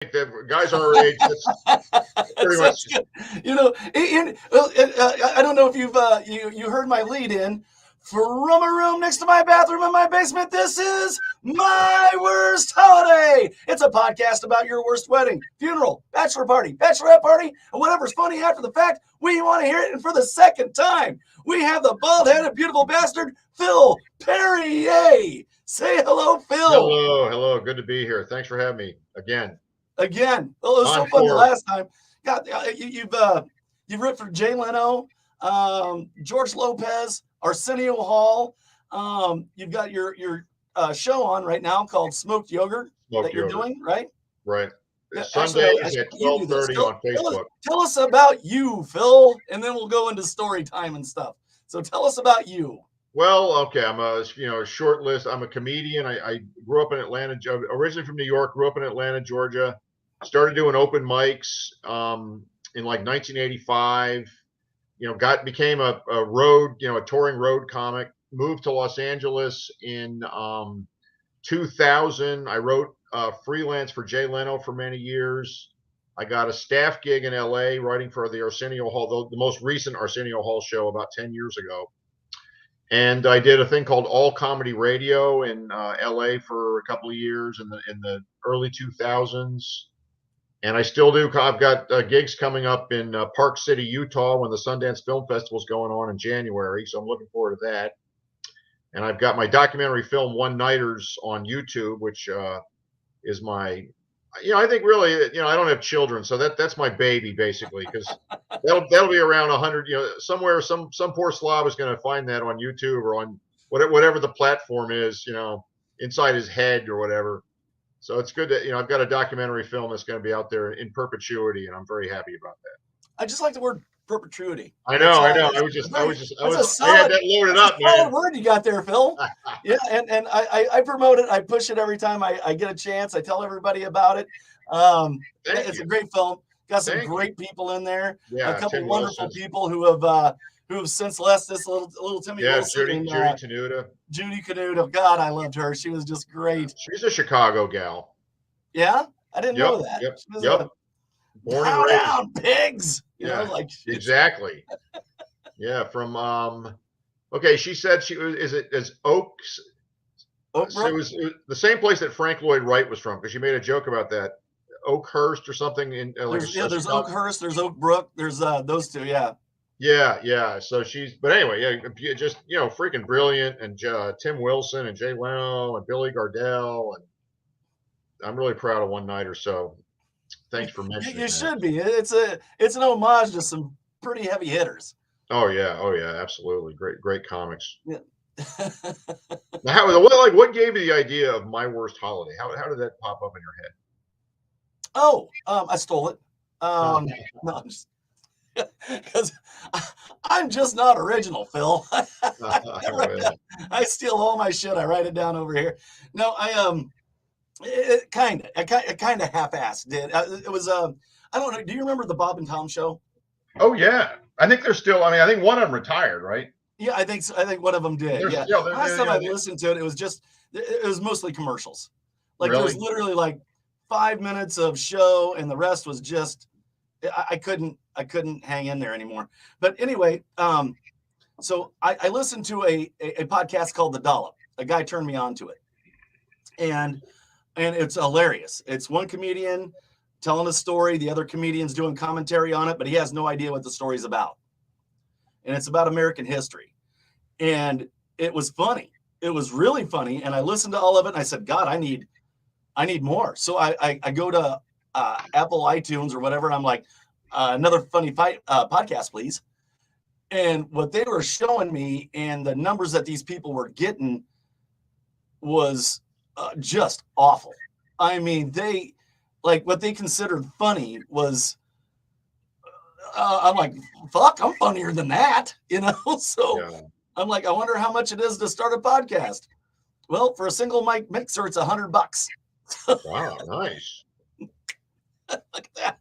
that guys our age, that's pretty much. You know, I don't know if you've you heard my lead in. From a room next to my bathroom in my basement, this is My Worst Holiday. It's a podcast about your worst wedding, funeral, bachelor party, bachelorette party, and whatever's funny after the fact. We want to hear it, and for the second time, we have the bald-headed, beautiful bastard, Phil Perrier. Say hello, Phil. Hello. Good to be here. Thanks for having me again. Well, it was so fun the last time. God, you've written for Jay Leno, George Lopez, Arsenio Hall. You've got your show on right now called Smoked Yogurt you're doing, right? Right. Yeah, Sundays at 12:30 on Facebook. Tell us about you, Phil, and then we'll go into story time and stuff. So tell us about you. Well, okay, I'm a short list. I'm a comedian. I grew up in Atlanta, originally from New York. Grew up in Atlanta, Georgia. Started doing open mics in like 1985. Became a road, a touring road comic. Moved to Los Angeles in 2000. I wrote freelance for Jay Leno for many years. I got a staff gig in LA writing for the Arsenio Hall, the most recent Arsenio Hall show about 10 years ago. And I did a thing called All Comedy Radio in LA for a couple of years in the early 2000s. And I still do. I've got gigs coming up in Park City, Utah, when the Sundance Film Festival is going on in January. So I'm looking forward to that. And I've got my documentary film One Nighters on YouTube, which is my, I think really, I don't have children, so that's my baby basically, because that'll be around 100, somewhere some poor slob is going to find that on YouTube or on whatever the platform is, inside his head or whatever. So it's good that, I've got a documentary film that's going to be out there in perpetuity, and I'm very happy about that. I just like the word perpetuity. I know. I had that loaded up, man. Word you got there, Phil. Yeah, and I promote it. I push it every time I get a chance. I tell everybody about it. It's a great film. Got some great people in there. Yeah, a couple wonderful people who have since left this little Timmy Wilson. Judy Canuta. God, I loved her. She was just great. She's a Chicago gal. Yeah, I didn't know that. Yep. Born and raised. Down, pigs. Exactly. Yeah, from okay, she said she was is Oaks. Oak so it was the same place that Frank Lloyd Wright was from, because she made a joke about that. Oakhurst or something in there's Oakhurst, there's Oak Brook, there's those two, yeah. Yeah. So but anyway, just freaking brilliant, and Tim Wilson and Jay Leno and Billy Gardell, and I'm really proud of One Nighter. So thanks for mentioning. You should be. It's an homage to some pretty heavy hitters. Oh yeah, absolutely. Great comics. Yeah. Now, what gave you the idea of My Worst Holiday? How did that pop up in your head? Oh, I stole it. No, I'm just because I'm just not original, Phil. I steal all my shit. I write it down over here. No, I kind of half-assed did. It was I don't know. Do you remember the Bob and Tom show? Oh yeah, I think they're still. I think one of them retired, right? Yeah, I think so. I think one of them did. Last time I listened to it, it was mostly commercials. Like there was literally like 5 minutes of show, and the rest was just I couldn't hang in there anymore. But anyway, so I listened to a podcast called The Dollop. A guy turned me on to it, and it's hilarious. It's one comedian telling a story, the other comedian's doing commentary on it, but he has no idea what the story's about. And it's about American history. And it was funny. It was really funny. And I listened to all of it, and I said, God, I need more. So I go to Apple iTunes or whatever, and I'm like, another funny podcast, please. And what they were showing me and the numbers that these people were getting was just awful. I mean, what they considered funny was, I'm like, fuck, I'm funnier than that, So yeah. I'm like, I wonder how much it is to start a podcast. Well, for a single mic mixer, it's $100. Wow, nice. Look at that.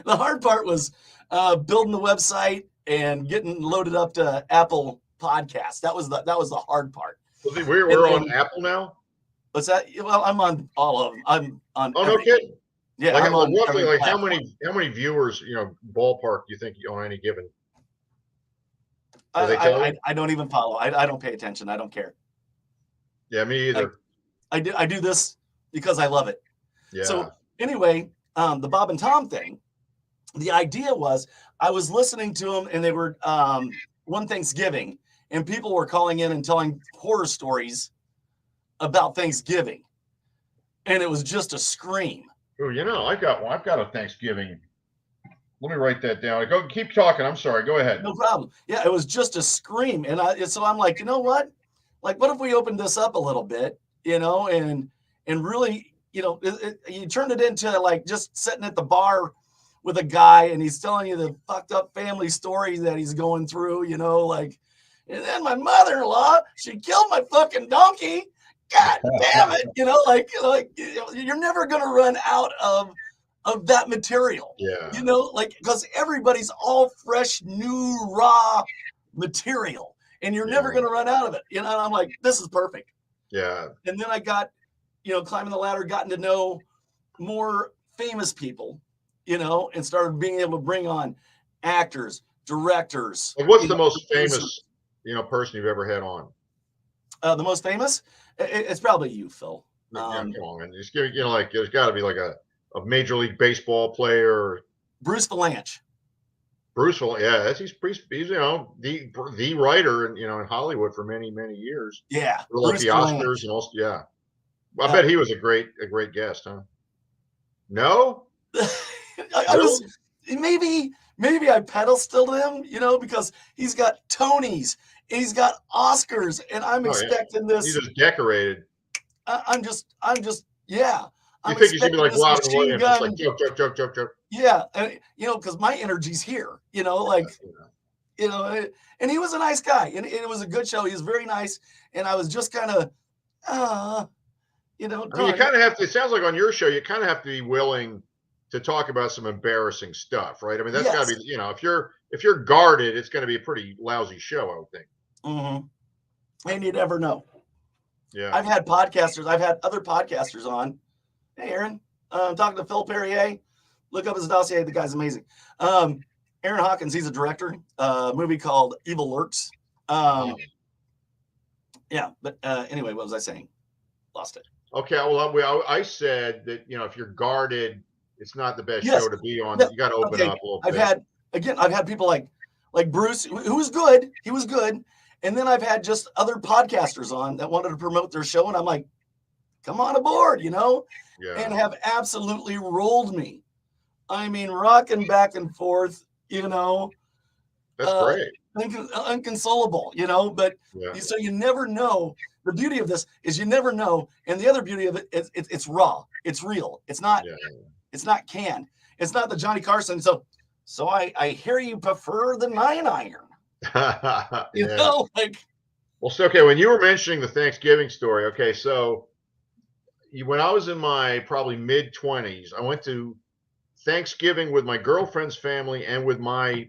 The hard part was building the website and getting loaded up to Apple Podcasts. That was the hard part. We're on Apple now. What's that? Well, I'm on all of them. I'm on. Oh, no kidding. Yeah, like, I'm on roughly, every like platform. how many viewers, ballpark do you think on any given? Do they tell you? I don't even follow. I don't pay attention. I don't care. Yeah, me either. I do this because I love it. Yeah. So anyway, the Bob and Tom thing, the idea was I was listening to them and they were one Thanksgiving and people were calling in and telling horror stories about Thanksgiving. And it was just a scream. Oh, I've got a Thanksgiving. Let me write that down. Keep talking. I'm sorry. Go ahead. No problem. Yeah, it was just a scream. And so I'm like, you know what? Like, what if we opened this up a little bit, and really, you turned it into like just sitting at the bar with a guy and he's telling you the fucked up family story that he's going through, like, and then my mother-in-law, she killed my fucking donkey. God damn it. Like you're never going to run out of that material. Yeah. Because everybody's all fresh, new, raw material, and you're never going to run out of it. And I'm like, this is perfect. Yeah. And then I got, climbing the ladder, gotten to know more famous people, and started being able to bring on actors, directors. Like, what's the most famous, person you've ever had on? The most famous? It's probably you, Phil. Come on, man. Just give, like, there's got to be like a Major League Baseball player. Bruce Valanche. Bruce Valanche, yeah, he's the writer in Hollywood for many years. Yeah, for like the Oscars and also, yeah. Well, I bet he was a great guest, huh? No, I was maybe I pedestaled him, because he's got Tonys, and he's got Oscars, and I'm expecting this. He's just decorated. I'm just, yeah. You think he's gonna be like Robin Williams, just like joke. Yeah, and because my energy's here, and he was a nice guy, and it was a good show. He was very nice, and I was just kind of, I mean, you kind of have to. It sounds like on your show, you kind of have to be willing to talk about some embarrassing stuff, right? I mean, that's got to be, if you're guarded, it's going to be a pretty lousy show, I would think. Mm-hmm. And you never know. Yeah, I've had other podcasters on. Hey, Aaron, I'm talking to Phil Perrier. Look up his dossier. The guy's amazing. Aaron Hawkins, he's a director. A movie called Evil Lurks. Yeah, but anyway, what was I saying? Lost it. Okay, well, I said that if you're guarded, it's not the best show to be on. You got to open up a little bit. I've had people like Bruce, who was good. He was good. And then I've had just other podcasters on that wanted to promote their show, and I'm like, come on aboard, and have absolutely rolled me. I mean, rocking back and forth, That's great. Inconsolable, but so you never know. The beauty of this is you never know, and the other beauty of it is it's raw, it's real, it's not canned, it's not the Johnny Carson. So I hear you prefer the 9-iron. Well, so okay, when you were mentioning the Thanksgiving story, okay, so when I was in my probably mid-20s, I went to Thanksgiving with my girlfriend's family and with my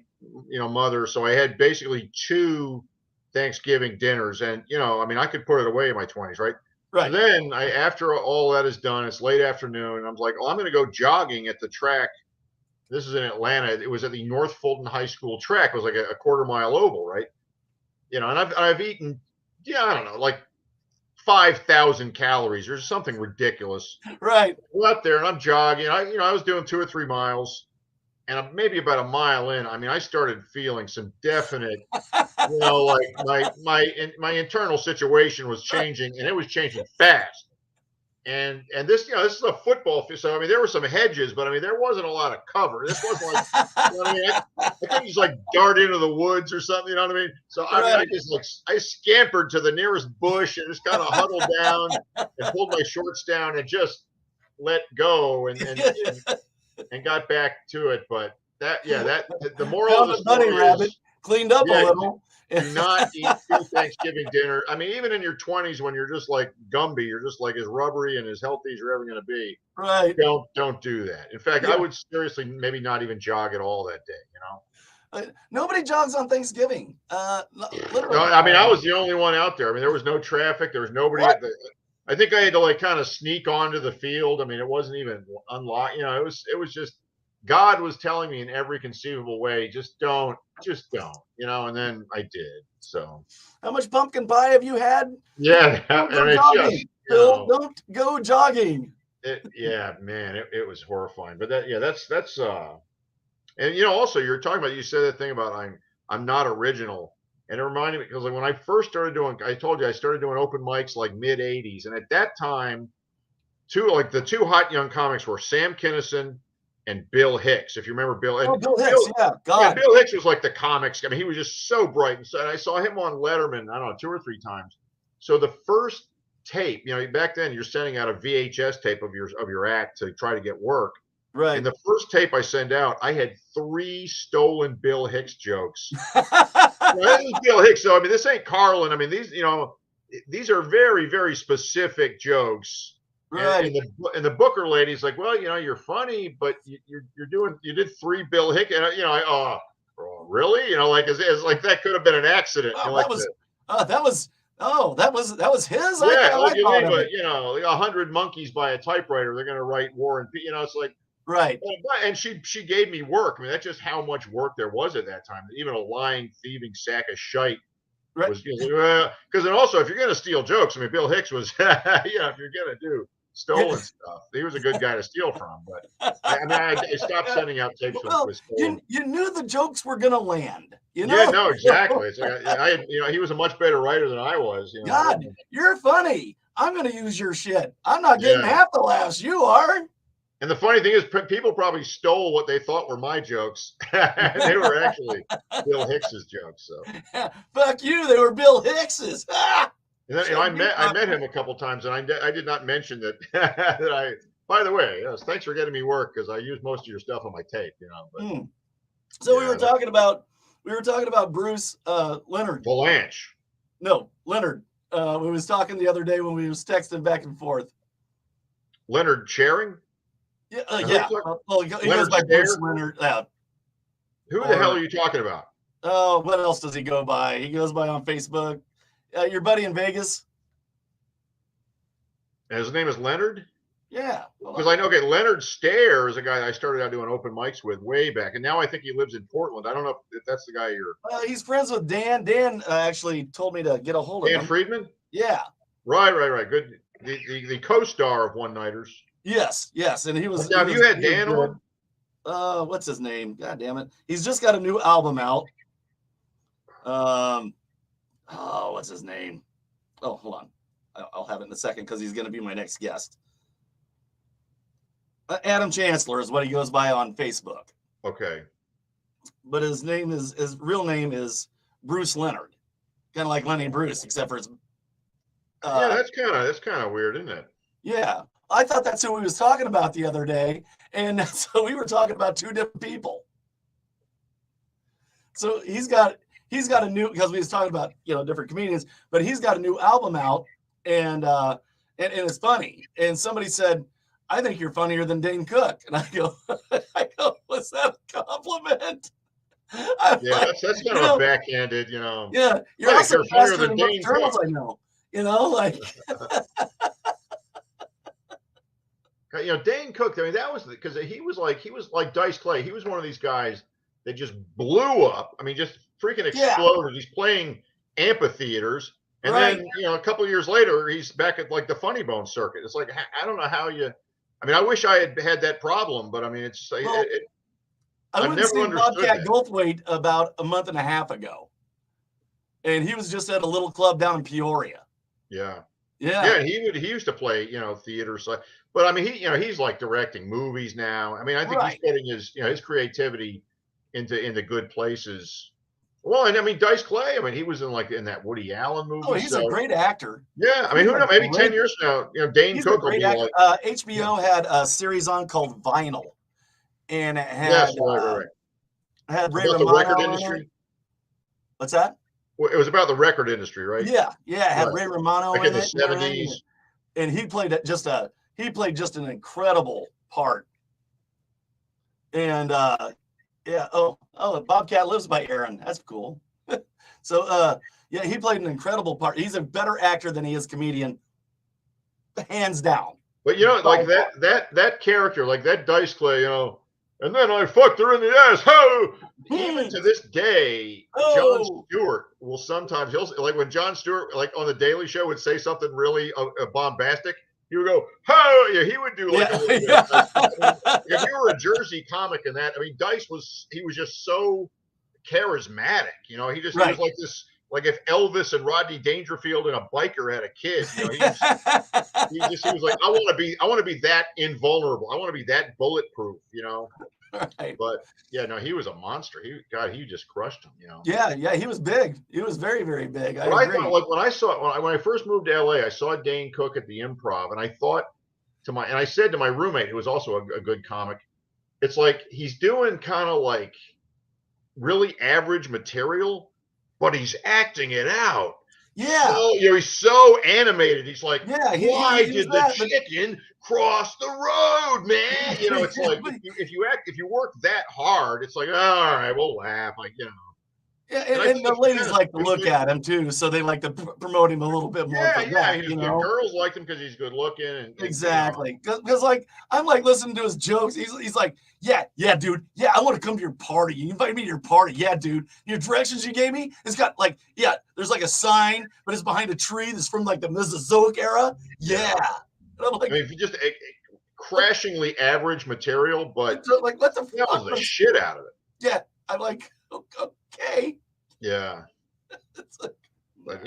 mother. So I had basically 2 Thanksgiving dinners, and I could put it away in my 20s, right? Right. So then after all that is done, it's late afternoon, and I'm like, I'm going to go jogging at the track. This is in Atlanta. It was at the North Fulton High School track. It was like a quarter-mile oval, right? And I've eaten, I don't know, like 5,000 calories or something ridiculous. Right. I go out there and I'm jogging. I was doing 2 or 3 miles, and maybe about a mile in, I started feeling some definite, like my internal situation was changing, and it was changing fast. And this, this is a football field. So, there were some hedges, but there wasn't a lot of cover. This wasn't like, I couldn't just like dart into the woods or something, you know what I mean? So, I just I scampered to the nearest bush and just kind of huddled down and pulled my shorts down and just let go and got back to it. But the moral of the story is cleaned up a little. Do not eat 2 Thanksgiving dinner. Even in your 20s, when you're just like Gumby, you're just like as rubbery and as healthy as you're ever going to be. Right. Don't do that. In fact, I would seriously maybe not even jog at all that day. Nobody jogs on Thanksgiving. Literally. No, I was the only one out there. There was no traffic. There was nobody at the. I think I had to like kind of sneak onto the field. I mean, it wasn't even unlocked. It was just God was telling me in every conceivable way, just don't. And then I did. So how much pumpkin pie have you had? Yeah, don't go jogging. Phil, don't go jogging. Man, it was horrifying. But that's and also you're talking about, you said that thing about I'm not original. And it reminded me, because like when I first started doing, I told you I started doing open mics like mid 80s. And at that time, the two hot young comics were Sam Kinison and Bill Hicks. If you remember Bill. And Bill Hicks, God. Yeah, Bill Hicks was like the comics. I mean, he was just so bright. And I saw him on Letterman, I don't know, 2 or 3 times. So the first tape, back then you're sending out a VHS tape of your act to try to get work. Right. And the first tape I send out, I had 3 stolen Bill Hicks jokes. This is Bill Hicks. So I mean, this ain't Carlin. I mean, these are very, very specific jokes. Right. And the booker lady's like, well, you're funny, but you did 3 Bill Hicks, and really, like as like that could have been an accident. Oh, that was his. Yeah, but 100 monkeys by a typewriter. They're going to write War and Peace. It's like. Right. And she gave me work. I mean, that's just how much work there was at that time. Even a lying, thieving sack of shite was, because then also, if you're going to steal jokes, I mean, Bill Hicks was, if you're going to do stolen stuff, he was a good guy to steal from. But I stopped sending out tapes. Well, you knew the jokes were going to land. Yeah, no, exactly. It's like he was a much better writer than I was. God, you're funny. I'm going to use your shit. I'm not getting half the laughs you are. And the funny thing is, people probably stole what they thought were my jokes. They were actually Bill Hicks's jokes. So fuck you, they were Bill Hicks's. And then I met him a couple times, and I did not mention that By the way, yes, thanks for getting me work, because I use most of your stuff on my tape. But, So we were talking about Bruce Leonard. Valanche. No, Leonard. We was talking the other day when we was texting back and forth. Leonard Charing. Yeah. Well, he goes by Bruce Leonard. Who the hell are you talking about? Oh, what else does he go by? He goes by on Facebook. Your buddy in Vegas. And his name is Leonard? Yeah. Because I know, Leonard Stair is a guy I started out doing open mics with way back. And now I think he lives in Portland. I don't know if that's the guy you're... he's friends with Dan. Dan actually told me to get a hold of him. Dan Friedman? Yeah. Right. Good. The co-star of One Nighters. Yes. And he was... Now, have you had Dan on? What's his name? God damn it. He's just got a new album out. What's his name? Oh, hold on. I'll have it in a second, because he's going to be my next guest. Adam Chancellor is what he goes by on Facebook. Okay. But his real name is Bruce Leonard. Kind of like Lenny Bruce, except for his... that's kind of weird, isn't it? Yeah. I thought that's who we was talking about the other day. And so we were talking about 2 different people. So he's got a new, because we was talking about, different comedians, but he's got a new album out, and it's funny. And somebody said, I think you're funnier than Dane Cook. And I go, was that a compliment? That's kind of a backhanded, Yeah, you're also faster than most girls I know. Dane Cook. I mean, that was because he was like Dice Clay. He was one of these guys that just blew up. I mean, just freaking exploded. Yeah. He's playing amphitheaters, and then a couple of years later, he's back at like the Funny Bone circuit. It's like, I don't know how you. I mean, I wish I had that problem, but I mean, it's. I went to see Bobcat Goldthwait about a month and a half ago, and he was just at a little club down in Peoria. Yeah. Yeah. He used to play, theater. But I mean, he's like directing movies now. I mean, I think he's putting his creativity into good places. Well, and I mean, Dice Clay. I mean, he was in that Woody Allen movie. Oh, he's a great actor. Yeah, I mean, who knows? Maybe 10 years from now, Dane Cook will be like. HBO had a series on called Vinyl, and it had had Ray Romano. The record industry. What's that? Well, it was about the record industry, right? Yeah. It had Ray Romano in the 70s, and he played just an incredible part. And Bobcat lives by Aaron. That's cool. So he played an incredible part. He's a better actor than he is comedian. hands down. But like that character, like that Dice Clay, and then I fucked her in the ass. Ho! Even to this day, Jon Stewart will sometimes like when Jon Stewart, like on the Daily Show, would say something really bombastic. He would go, "Ho!" Yeah, he would do like a little bit. If you were a Jersey comic in that, I mean, Dice was just so charismatic. He just he was like this. Like if Elvis and Rodney Dangerfield and a biker had a kid, he was like, I want to be that invulnerable. I want to be that bulletproof, Right. But yeah, no, he was a monster. He just crushed him, Yeah, he was big. He was very, very big. I agree. Thought, like when I first moved to LA, I saw Dane Cook at the Improv, and I thought and I said to my roommate, who was also a good comic, it's like he's doing kind of like really average material, but he's acting it out. Yeah. So, he's so animated. He's like, why did the chicken cross the road, man? It's like if you work that hard, it's like, all right, we'll laugh. Like, Yeah, and the ladies like to look at him too, so they like to promote him a little bit more. Girls like him because he's good looking. And exactly, because like I'm like listening to his jokes. He's like, yeah, dude, yeah, I want to come to your party. You invite me to your party, yeah, dude. Your directions you gave me, it's got like, there's like a sign, but it's behind a tree that's from like the Mesozoic era. Yeah, and I'm like, if you just crashingly average material, but like what the shit out of it. Yeah, I'm like, okay. Yeah. But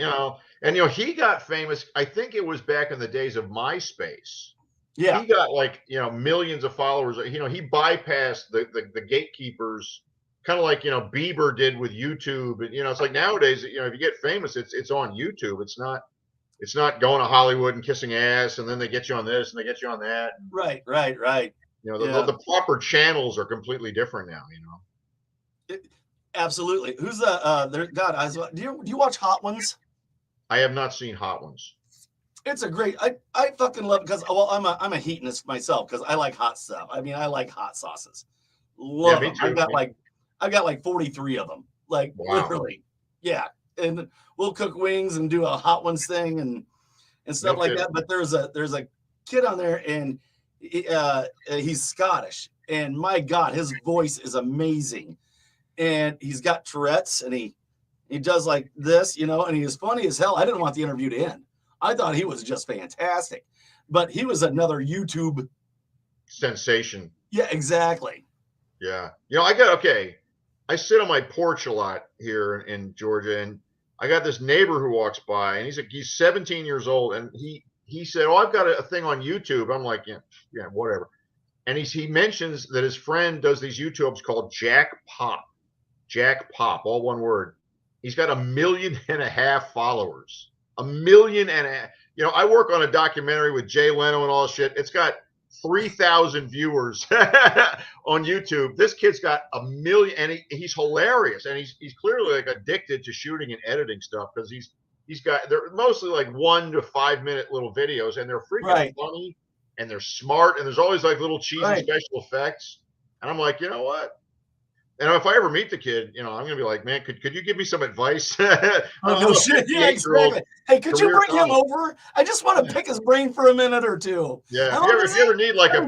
he got famous. I think it was back in the days of MySpace. Yeah. He got like, millions of followers. He bypassed the gatekeepers, kind of like, Bieber did with YouTube. And, it's like nowadays, if you get famous, it's on YouTube. It's not going to Hollywood and kissing ass. And then they get you on this and they get you on that. Right. The proper channels are completely different now, Absolutely. Who's the God? Do you watch Hot Ones? I have not seen Hot Ones. It's a great. I fucking love it because I'm a heatonist myself because I like hot stuff. I mean, I like hot sauces. Love them. I've got like 43 of them. Like literally, yeah. And we'll cook wings and do a Hot Ones thing and stuff like that. But there's a kid on there and he's Scottish and my God, his voice is amazing. And he's got Tourette's and he does like this, and he is funny as hell. I didn't want the interview to end. I thought he was just fantastic, but he was another YouTube sensation. Yeah, exactly. Yeah. I sit on my porch a lot here in Georgia and I got this neighbor who walks by and he's 17 years old. And he said, "Oh, I've got a thing on YouTube." I'm like, yeah, whatever. And he mentions that his friend does these YouTubes called Jack Pop, all one word. He's got 1.5 million followers. 1.5 million. I work on a documentary with Jay Leno and all this shit. It's got 3,000 viewers on YouTube. This kid's got 1 million, and he's hilarious. And he's clearly like addicted to shooting and editing stuff because they're mostly like 1 to 5 minute little videos, and they're freaking funny and they're smart, and there's always like little cheesy special effects. And I'm like, you know what? And if I ever meet the kid, I'm going to be like, man, could you give me some advice? No shit. Yeah, exactly. Hey, could you bring him over? I just want to pick his brain for a minute or two. Yeah. If you ever need like a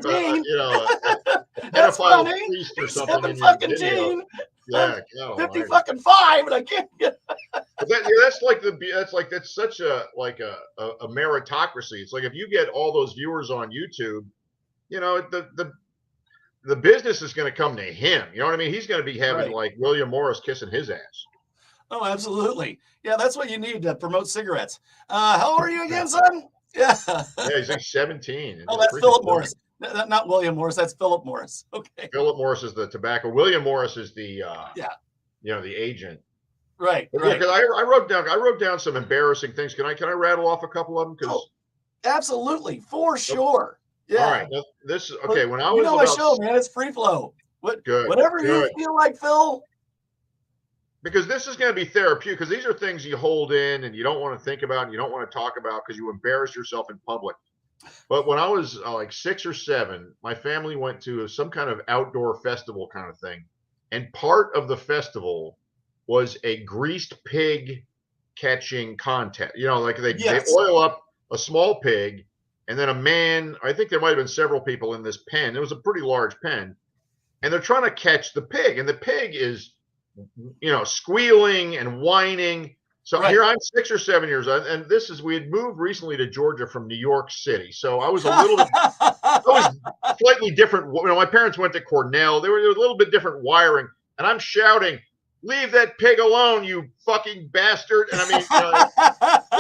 pedophile priest or something. Fucking Gene. Yeah. 55 and I can't get. That's such a meritocracy. It's like if you get all those viewers on YouTube, the business is going to come to him. You know what I mean? He's going to be having like William Morris kissing his ass. Oh, absolutely. Yeah, that's what you need to promote cigarettes. How old are you again, son? Yeah. Yeah, he's like 17. Oh, that's Philip Morris. Not William Morris. That's Philip Morris. Okay. Philip Morris is the tobacco. William Morris is the the agent. Right. Yeah, because I wrote down some embarrassing things. Can I rattle off a couple of them? Absolutely, for sure. Yeah. All right. Now, this is okay. When I was my show, man, it's free flow. Whatever you feel like, Phil. Because this is going to be therapeutic. Because these are things you hold in and you don't want to think about and you don't want to talk about because you embarrass yourself in public. But when I was like 6 or 7, my family went to some kind of outdoor festival kind of thing, and part of the festival was a greased pig catching contest. They oil up a small pig. and then a man, I think there might have been several people in this pen. It was a pretty large pen, and they're trying to catch the pig, and the pig is, squealing and whining. So here I'm 6 or 7 years old, and we had moved recently to Georgia from New York City. So I was slightly different. My parents went to Cornell. There was a little bit different wiring, and I'm shouting, "Leave that pig alone, you fucking bastard!" And I mean,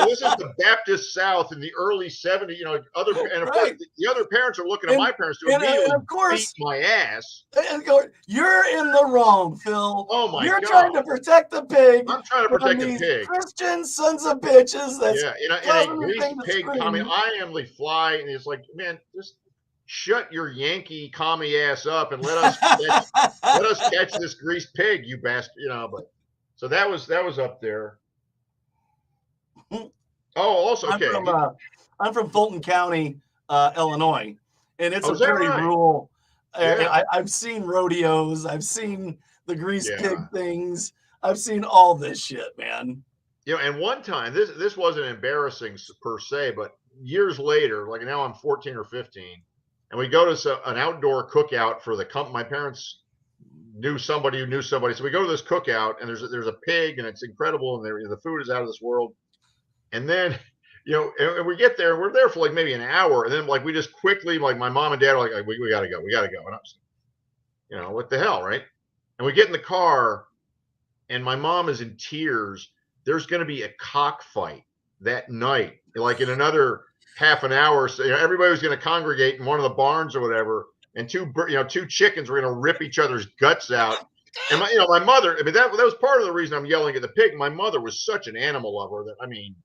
this is the Baptist South in the early '70s. Of course, the other parents are looking at my parents to immediately beat my ass. And go, "You're in the wrong, Phil. Oh my God! You're trying to protect the pig. I'm trying to protect the pig. Christian sons of bitches." That's in a greased pig commie. I am the fly, and it's like, man, just shut your Yankee commie ass up and let us catch this greased pig, you bastard. But so that was up there. Oh, also, okay. I'm from Fulton County, Illinois, and it's a very rural. Yeah. I've seen rodeos. I've seen the grease pig things. I've seen all this shit, man. And one time, this wasn't embarrassing per se, but years later, like now I'm 14 or 15, and we go to an outdoor cookout for the company. My parents knew somebody who knew somebody, so we go to this cookout, and there's a pig, and it's incredible, and the food is out of this world. And then, and we get there, and we're there for like maybe an hour, and then like we just quickly, like my mom and dad are like, we gotta go, and I'm like, what the hell, right? And we get in the car, and my mom is in tears. There's going to be a cockfight that night, like in another half an hour. So everybody was going to congregate in one of the barns or whatever, and two chickens were going to rip each other's guts out. And my mother, I mean, that was part of the reason I'm yelling at the pig. My mother was such an animal lover that, I mean,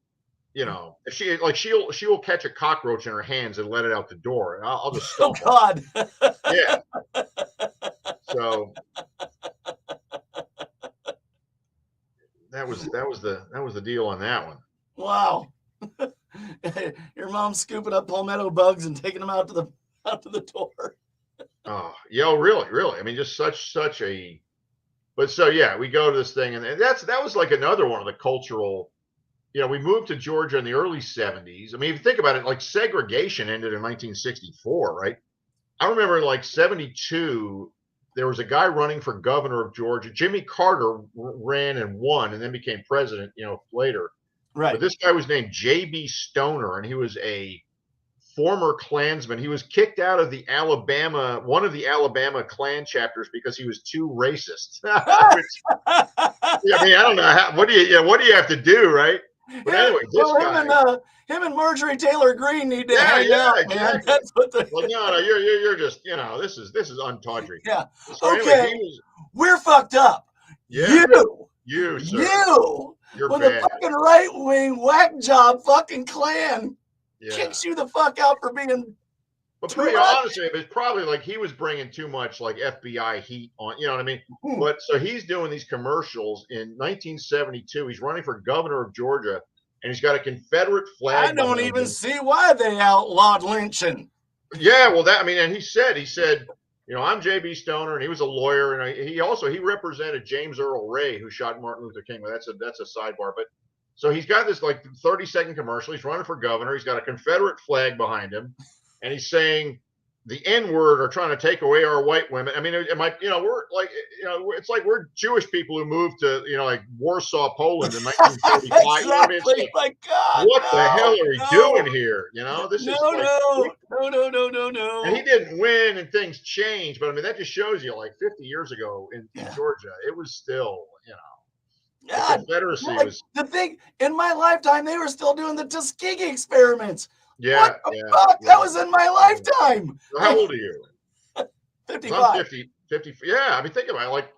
if she'll catch a cockroach in her hands and let it out the door, and I'll just stomp. Oh God. Yeah. So that was the deal on that one. Wow. Your mom's scooping up palmetto bugs and taking them out to the door. Oh, yeah, really. I mean, just such a. But so yeah, we go to this thing, and that was like another one of the cultural. We moved to Georgia in the early '70s. I mean, if you think about it, like segregation ended in 1964, right? I remember in like '72, there was a guy running for governor of Georgia. Jimmy Carter ran and won, and then became president, later. Right. But this guy was named J.B. Stoner, and he was a former Klansman. He was kicked out of one of the Alabama Klan chapters because he was too racist. I mean, I don't know what do you have to do, right? But anyway, him and Marjorie Taylor Greene need to hang out, exactly. Man. That's what well, no, you're just, this is untawdry. Yeah. So okay. Anyway, we're fucked up. Yeah. You, sir. You're when bad. The fucking right wing whack job fucking Klan kicks you the fuck out for being. But pretty honestly, it's probably like he was bringing too much like FBI heat on, you know what I mean? But so he's doing these commercials in 1972. He's running for governor of Georgia, and he's got a Confederate flag. I don't even see why they outlawed lynching. Yeah, well, and he said, I'm J.B. Stoner, and he was a lawyer, and he represented James Earl Ray, who shot Martin Luther King. Well, that's a sidebar, but so he's got this like 30-second commercial. He's running for governor. He's got a Confederate flag behind him. And he's saying the N-word are trying to take away our white women. I mean, we're like, it's like we're Jewish people who moved to, like Warsaw, Poland in 1945. Exactly. My God. What the hell are we doing here? This is no. And he didn't win, and things changed. But I mean, that just shows you, like 50 years ago in Georgia, it was still, God, the Confederacy was the thing. In my lifetime, they were still doing the Tuskegee experiments. Yeah. What the fuck? That was in my lifetime. How old are you? 55. I'm 50. Yeah. I mean, think about it. Like,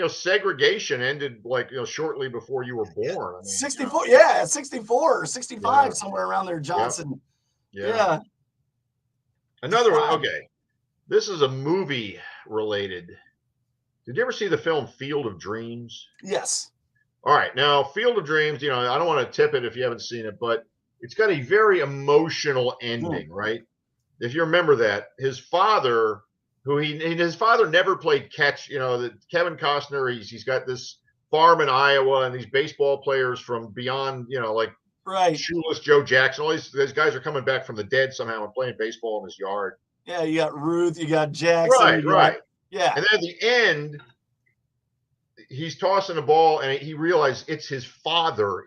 segregation ended like, shortly before you were born. I mean, 64. Yeah. 64 or 65, somewhere around there, Johnson. Yeah. Another one. Okay. This is a movie related. Did you ever see the film Field of Dreams? Yes. All right. Now, Field of Dreams, I don't want to tip it if you haven't seen it, but it's got a very emotional ending, right? If you remember that, his father, his father never played catch. Kevin Costner, he's got this farm in Iowa, and these baseball players from beyond, like Right. Shoeless Joe Jackson. All these guys are coming back from the dead somehow and playing baseball in his yard. Yeah, you got Ruth, you got Jackson. Right. Yeah. And then at the end, he's tossing the ball, and he realized it's his father.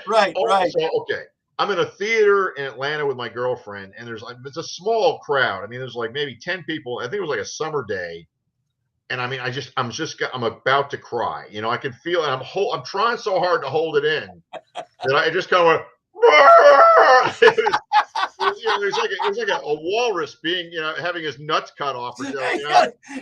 Right. So, okay. I'm in a theater in Atlanta with my girlfriend, and it's a small crowd. I mean, there's like maybe 10 people. I think it was like a summer day. And I mean, I'm about to cry. You know, I can feel it. I'm trying so hard to hold it in that I just kind of went, it was like a walrus being, having his nuts cut off. Or something,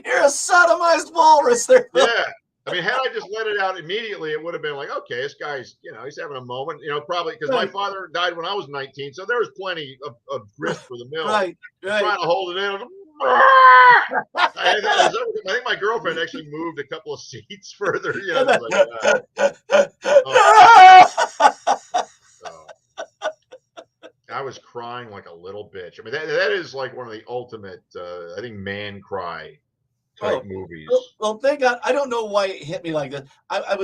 You're a sodomized walrus there. Yeah. I mean, had I just let it out immediately, it would have been like, okay, this guy's, he's having a moment, probably because my father died when I was 19. So there was plenty of grist for the mill. Right. Trying to hold it in. I think my girlfriend actually moved a couple of seats further. I was crying like a little bitch. I mean, that is like one of the ultimate, I think, man cry type movies. Well, thank God. I don't know why it hit me like that. I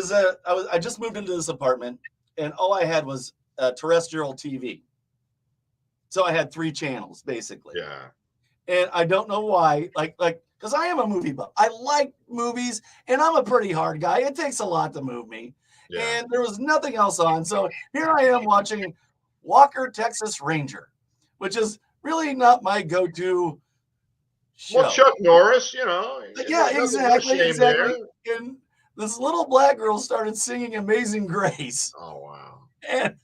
just moved into this apartment, and all I had was terrestrial TV. So I had 3 channels basically. Yeah. And I don't know why, because I am a movie buff. I like movies, and I'm a pretty hard guy. It takes a lot to move me. Yeah. And there was nothing else on. So here I am watching Walker, Texas Ranger, which is really not my go-to show. Well, Chuck Norris, Yeah, exactly. And this little black girl started singing Amazing Grace. Oh, wow. And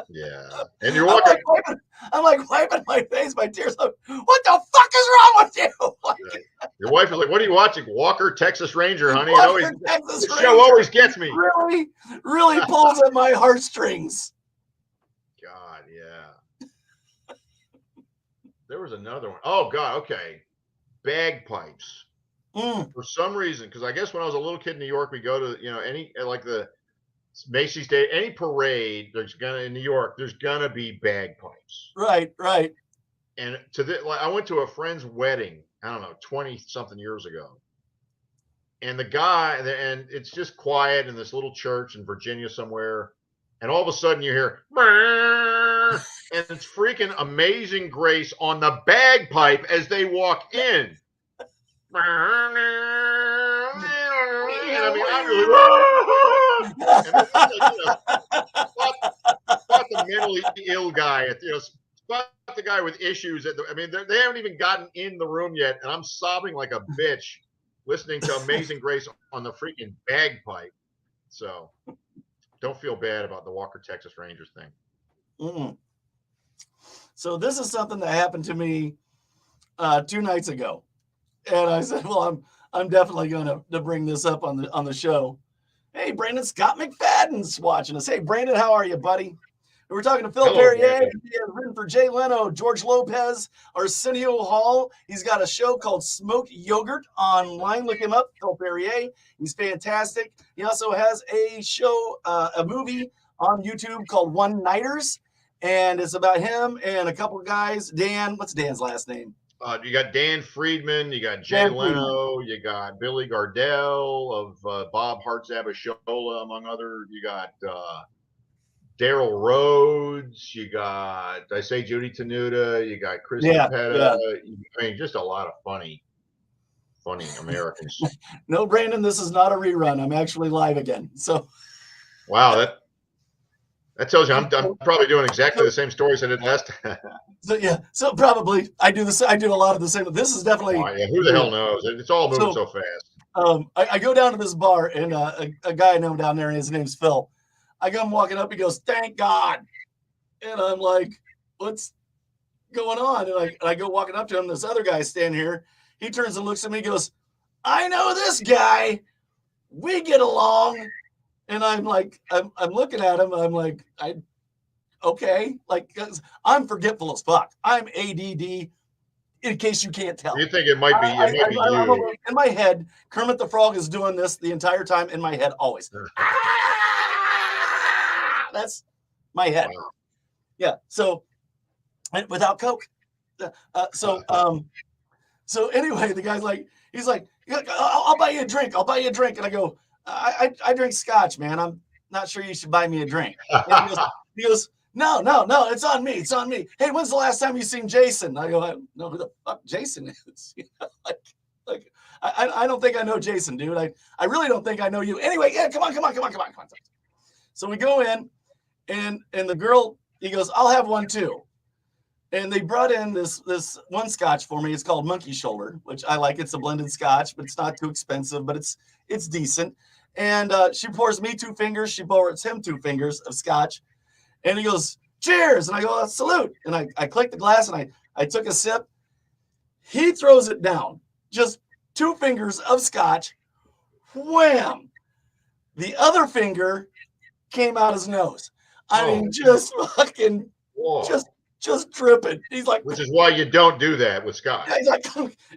yeah, and you're walking. I'm like wiping my face, my tears. Like, what the fuck is wrong with you? Your wife is like, "What are you watching? Walker, Texas Ranger, honey." The show always gets me. Really pulls at my heartstrings. God, yeah. There was another one. Oh God, okay. Bagpipes. For some reason, because I guess when I was a little kid in New York, we go to any like the Macy's Day, any parade. In New York, there's gonna be bagpipes. Right. And I went to a friend's wedding. I don't know, 20-something years ago, and and it's just quiet in this little church in Virginia somewhere, and all of a sudden you hear, and it's freaking Amazing Grace on the bagpipe as they walk in. And I mean, spot the mentally ill guy, spot the guy with issues. They haven't even gotten in the room yet, and I'm sobbing like a bitch listening to Amazing Grace on the freaking bagpipe. So don't feel bad about the Walker Texas Rangers thing. So this is something that happened to me 2 nights ago. And I said, well, I'm definitely going to bring this up on the show. Hey, Brandon, Scott McFadden's watching us. Hey, Brandon, how are you, buddy? We're talking to Phil Perrier. He has written for Jay Leno, George Lopez, Arsenio Hall. He's got a show called Smoked Yogurt online. Look him up, Phil Perrier. He's fantastic. He also has a show, a movie on YouTube called One Nighters. And it's about him and a couple of guys. Dan, what's Dan's last name? You got Dan Friedman, you got Jay Leno, you got Billy Gardell of Bob Hart's Abishola, among other. You got Daryl Rhodes, you got Judy Tenuta, you got Chris Petta. I mean, just a lot of funny Americans. No, Brandon, this is not a rerun. I'm actually live again. So, wow, that tells you I'm probably doing exactly the same stories I did last time. So probably I do a lot of the same. This is definitely. Oh, yeah, who the hell knows? It's all moving so fast. I go down to this bar, and a guy I know down there, and his name's Phil. I come walking up, he goes, "Thank God," and I'm like, "What's going on?" And I go walking up to him. This other guy standing here. He turns and looks at me. He goes, "I know this guy. We get along." And I'm like, I'm looking at him. I'm like, okay, like, cause I'm forgetful as fuck. I'm ADD. In case you can't tell, you think it might be you. In my head, Kermit the Frog is doing this the entire time. In my head, always. That's my head. Wow. Yeah. So, without Coke. So anyway, the guy's like, he's like, I'll buy you a drink. I'll buy you a drink. And I go, I drink scotch, man. I'm not sure you should buy me a drink. And he goes, no, it's on me. It's on me. Hey, when's the last time you seen Jason? I go, I don't know who the fuck Jason is. I don't think I know Jason, dude. I really don't think I know you. Anyway, yeah, come on. So we go in, and the girl, he goes, I'll have one too. And they brought in this one scotch for me. It's called Monkey Shoulder, which I like. It's a blended scotch, but it's not too expensive, but it's decent. And she pours me 2 fingers. She pours him 2 fingers of scotch. And he goes, cheers. And I go, salute. And I click the glass, and I took a sip. He throws it down. Just 2 fingers of scotch. Wham. The other finger came out his nose. I mean, just fucking, just dripping. He's like, which is why you don't do that with scotch. He's like,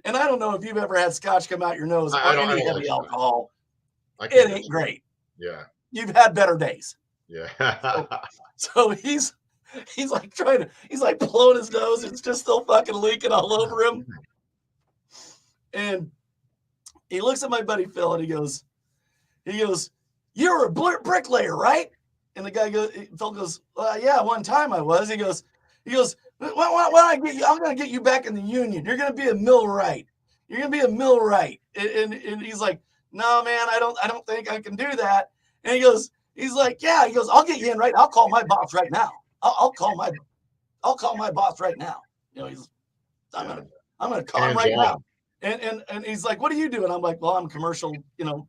and I don't know if you've ever had scotch come out your nose or any heavy alcohol. It ain't great. Yeah. You've had better days. Yeah. So he's like he's like blowing his nose. It's just still fucking leaking all over him. And he looks at my buddy Phil and he goes, you're a bricklayer, right? And the guy goes, Phil goes, yeah, one time I was. He goes, why I get you? I'm going to get you back in the union. You're going to be a millwright. You're going to be a millwright. And he's like, no, man, I don't think I can do that. And he's like, yeah. He goes, I'll get you in right. I'll call my boss right now. I'll call my boss right now. You know, I'm going to call him right now. And he's like, what do you do? And I'm like, well, I'm commercial, you know.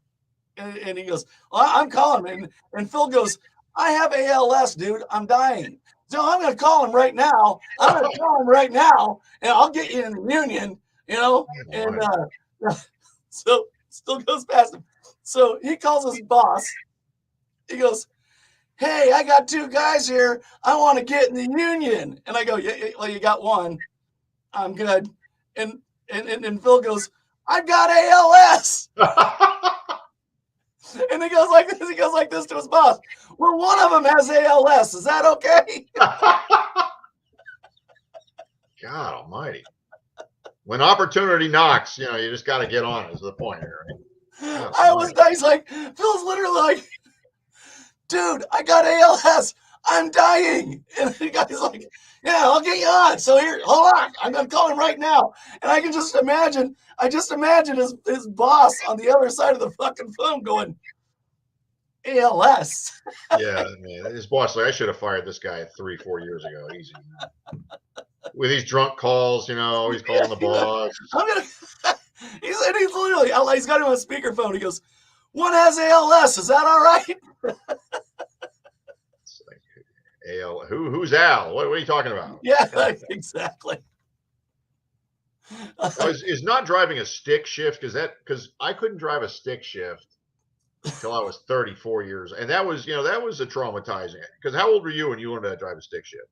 And he goes, well, I'm calling him. And Phil goes, I have ALS, dude. I'm dying. So I'm going to call him right now. And I'll get you in the union, you know. And so still goes past him. So he calls his boss. He goes, hey, I got 2 guys here. I want to get in the union. And I go, yeah, well, you got one. I'm good. And Phil goes, I've got ALS. And he goes like this. He goes like this to his boss. Well, one of them has ALS. Is that okay? God almighty. When opportunity knocks, you know, you just got to get on it is the point here, right? He's like, Phil's literally like, dude, I got ALS. I'm dying. And the guy's like, yeah, I'll get you on. So here, hold on. I'm going to call him right now. And I just imagine his boss on the other side of the fucking phone going, ALS. Yeah, man. His boss, like, I should have fired this guy 3-4 years ago. Easy. With these drunk calls, you know, he's calling the boss. He's literally, he's got him on speakerphone. He goes, one has ALS. Is that all right? Who's Al? What are you talking about? Yeah, exactly. Is not driving a stick shift because I couldn't drive a stick shift until I was 34 years, and that was a traumatizing. Because how old were you when you learned how to drive a stick shift?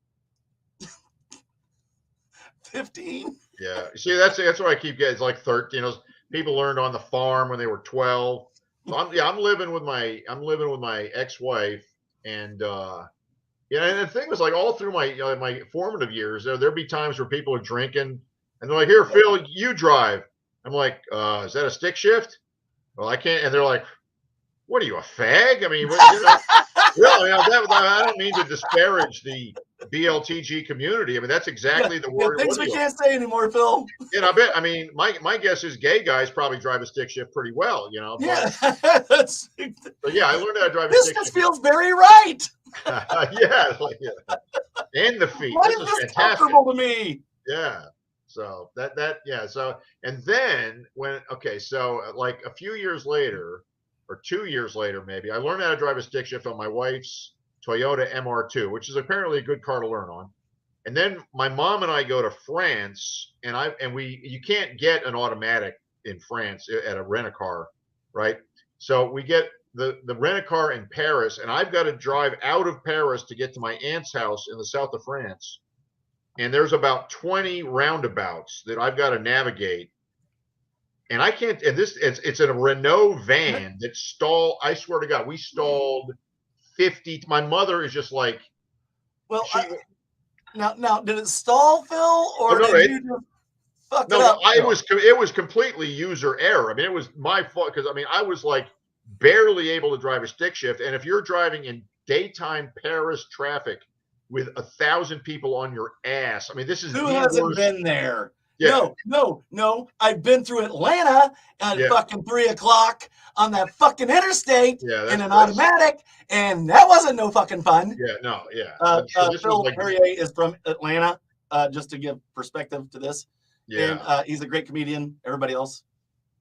15. Yeah, see, that's what I keep getting. It's like 13. You know, people learned on the farm when they were 12. So I'm living with my ex-wife, and and the thing was, like, all through my formative years, there'd be times where people are drinking, and they're like, "Here, Phil, you drive." I'm like, "Is that a stick shift?" Well, I can't. And they're like, "What are you, a fag?" I mean, really, I don't mean to disparage the BLTG community. I mean, that's exactly the word. Things we can't say anymore, Phil. And I bet. I mean, my guess is gay guys probably drive a stick shift pretty well, you know. Yeah, but yeah, I learned how to drive a stick shift. This just feels very right. Yeah, and the feet. Why is this comfortable to me? Yeah. So so, and then so like a few years later, or 2 years later, maybe, I learned how to drive a stick shift on my wife's Toyota MR2, which is apparently a good car to learn on. And then my mom and I go to France, and you can't get an automatic in France at a rent-a-car, right? So we get the rent-a-car in Paris, and I've got to drive out of Paris to get to my aunt's house in the south of France. And there's about 20 roundabouts that I've got to navigate. And I can't, and it's in a Renault van that stalled. I swear to God, we stalled 50. My mother is just like, well, now, did it stall, Phil? Or did you just fucked no, it up. it was completely user error. I mean, it was my fault because I mean, I was like barely able to drive a stick shift, and if you're driving in daytime Paris traffic with 1,000 people on your ass, I mean, this is who the hasn't worst. been there? Yeah. No. I've been through Atlanta at fucking 3 o'clock on that fucking interstate in an automatic, and that wasn't no fucking fun. Yeah, no, yeah. Phil Perrier is from Atlanta, just to give perspective to this. Yeah. And he's a great comedian. Everybody else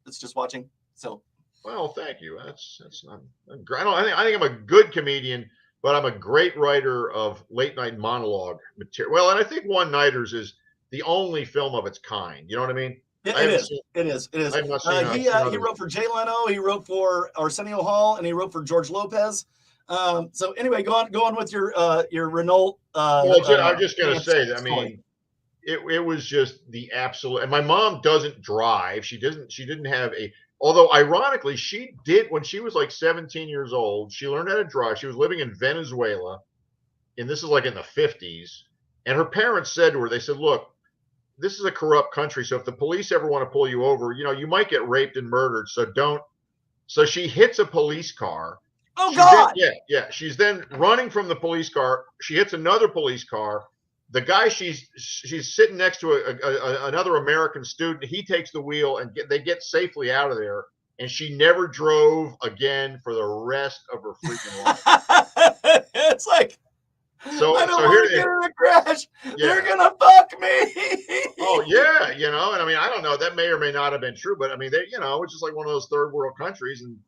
that's just watching. So. Well, thank you. That's not. I think I'm a good comedian, but I'm a great writer of late night monologue material. Well, and I think One Nighters is the only film of its kind. You know what I mean? Yeah, it is. I have not seen, he wrote for Jay Leno, he wrote for Arsenio Hall, and he wrote for George Lopez. So anyway, go on with your Renault. I'm just going to say that. I mean, it was just the absolute. And my mom doesn't drive. She didn't have a. Although ironically, she did when she was like 17 years old. She learned how to drive. She was living in Venezuela, and this is like in the 50s. And her parents said to her, they said, "Look, this is a corrupt country. So if the police ever want to pull you over, you might get raped and murdered. So don't." So she hits a police car. Oh God! Yeah. She's then running from the police car. She hits another police car. The guy she's sitting next to another American student. He takes the wheel and they get safely out of there. And she never drove again for the rest of her freaking life. It's like, I don't want to get in a crash. Yeah. They're gonna fuck me. Oh yeah, and I mean, I don't know. That may or may not have been true, but I mean, it's just like one of those third world countries, and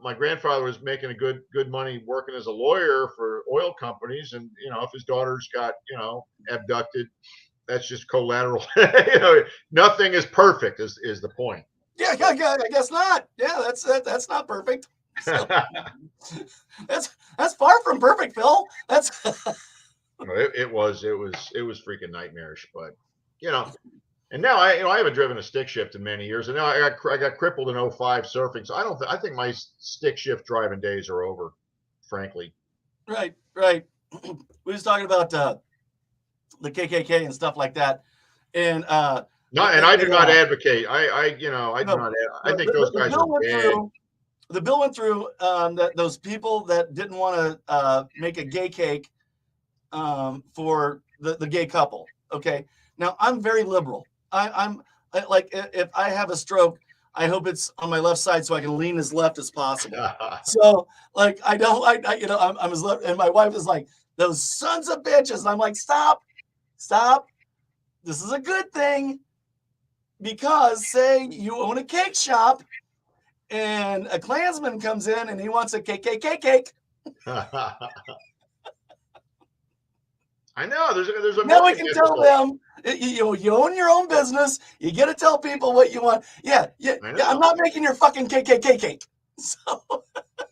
my grandfather was making a good money working as a lawyer for oil companies, and if his daughters got abducted, that's just collateral. Nothing is perfect is the point. Yeah, I guess not. Yeah, that's not perfect. So, that's far from perfect, Phil. That's it was freaking nightmarish, but and now I haven't driven a stick shift in many years, and now I got crippled in 05 surfing, so I think my stick shift driving days are over, frankly. Right. We was talking about the KKK and stuff like that, and I do not advocate. I do not. I think those guys are bad. The bill went through that those people that didn't want to make a gay cake for the gay couple. Okay, now I'm very liberal. I'm like, if I have a stroke, I hope it's on my left side so I can lean as left as possible. So like I'm as left, and my wife is like, those sons of bitches. And I'm like, stop. This is a good thing, because say you own a cake shop and a Klansman comes in and he wants a KKK cake. I know there's a. Now we can tell them you own your own business. You got to tell people what you want. Yeah. I'm not making your fucking KKK cake. So,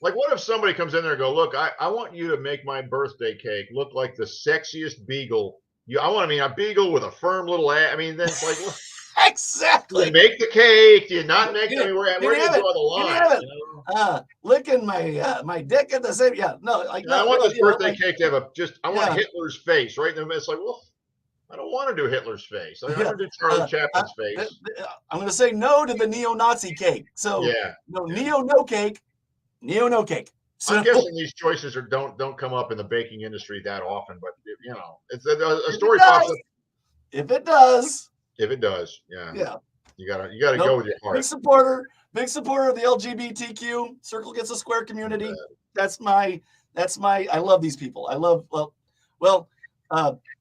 like, what if somebody comes in there and go, look, I want you to make my birthday cake look like the sexiest beagle. A beagle with a firm little ass. I mean, then it's like, well, exactly. Do you make the cake? Do you not make it? Where do you draw the line? Licking my dick at the same. Yeah, no. Like, I want this birthday cake to have I want Hitler's face, right? And it's like, well, I don't want to do Hitler's face. I want to do Charlie Chaplin's face. I'm going to say no to the neo-Nazi cake. So no cake. So, I'm guessing these choices don't come up in the baking industry that often, but it's a story pops up. If it does, yeah. You gotta go with your heart. Big supporter of the LGBTQ circle gets a square community. That's my. I love these people. I love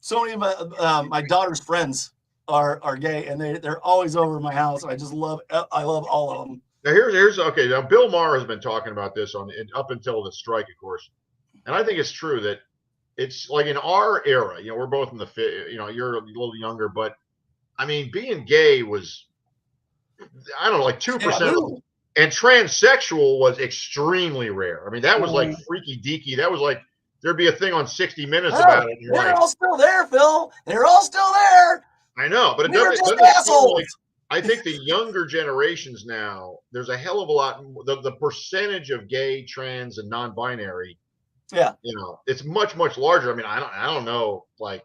so many of my daughter's friends are gay, and they're always over at my house, and I love all of them. Now here's okay. Now Bill Maher has been talking about this up until the strike, of course, and I think it's true that it's like in our era. We're both in the you're a little younger, but I mean, being gay was, I don't know, like 2%, and transsexual was extremely rare. I mean, that was like freaky deaky. That was like there'd be a thing on 60 Minutes about it. They're all still there, Phil. They're all still there. I know, but it doesn't assholes. I think the younger generations now, there's a hell of a lot. The percentage of gay, trans, and non-binary, it's much larger. I mean, I don't know, like,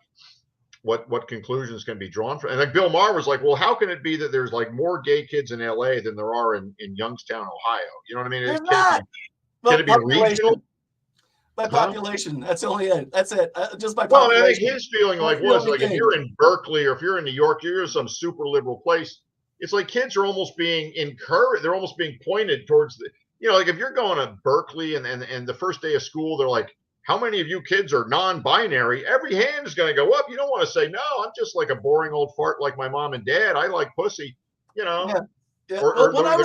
what conclusions can be drawn from. And like Bill Maher was like, well, how can it be that there's like more gay kids in LA than there are in Youngstown, Ohio? You know what I mean? There's not. Can it be regional? By population, that's only it. That's it. Just by population. Well, I mean, I think his feeling like was like if you're in Berkeley or if you're in New York, you're in some super liberal place. It's like kids are almost being encouraged. They're almost being pointed towards the, like if you're going to Berkeley and the first day of school, they're like, how many of you kids are non-binary? Every hand is going to go up. You don't want to say, no, I'm just like a boring old fart like my mom and dad. I like pussy, Yeah. Or when I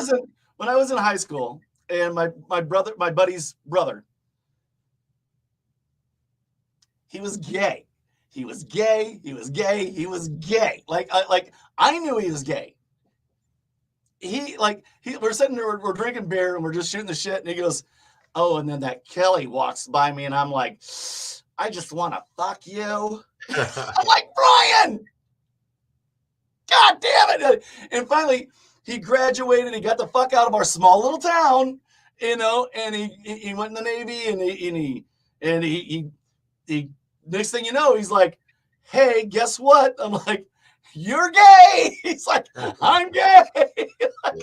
was in high school, and my buddy's brother, he was gay. He was gay. He was gay. He was gay. Like I knew he was gay. We're sitting there, we're drinking beer, and we're just shooting the shit. And he goes, "Oh," and then that Kelly walks by me, and I'm like, "I just want to fuck you." I'm like, Brian, God damn it! And finally, he graduated. He got the fuck out of our small little town, and he went in the Navy, and he next thing you know, he's like, "Hey, guess what?" I'm like, "You're gay." He's like, "I'm gay."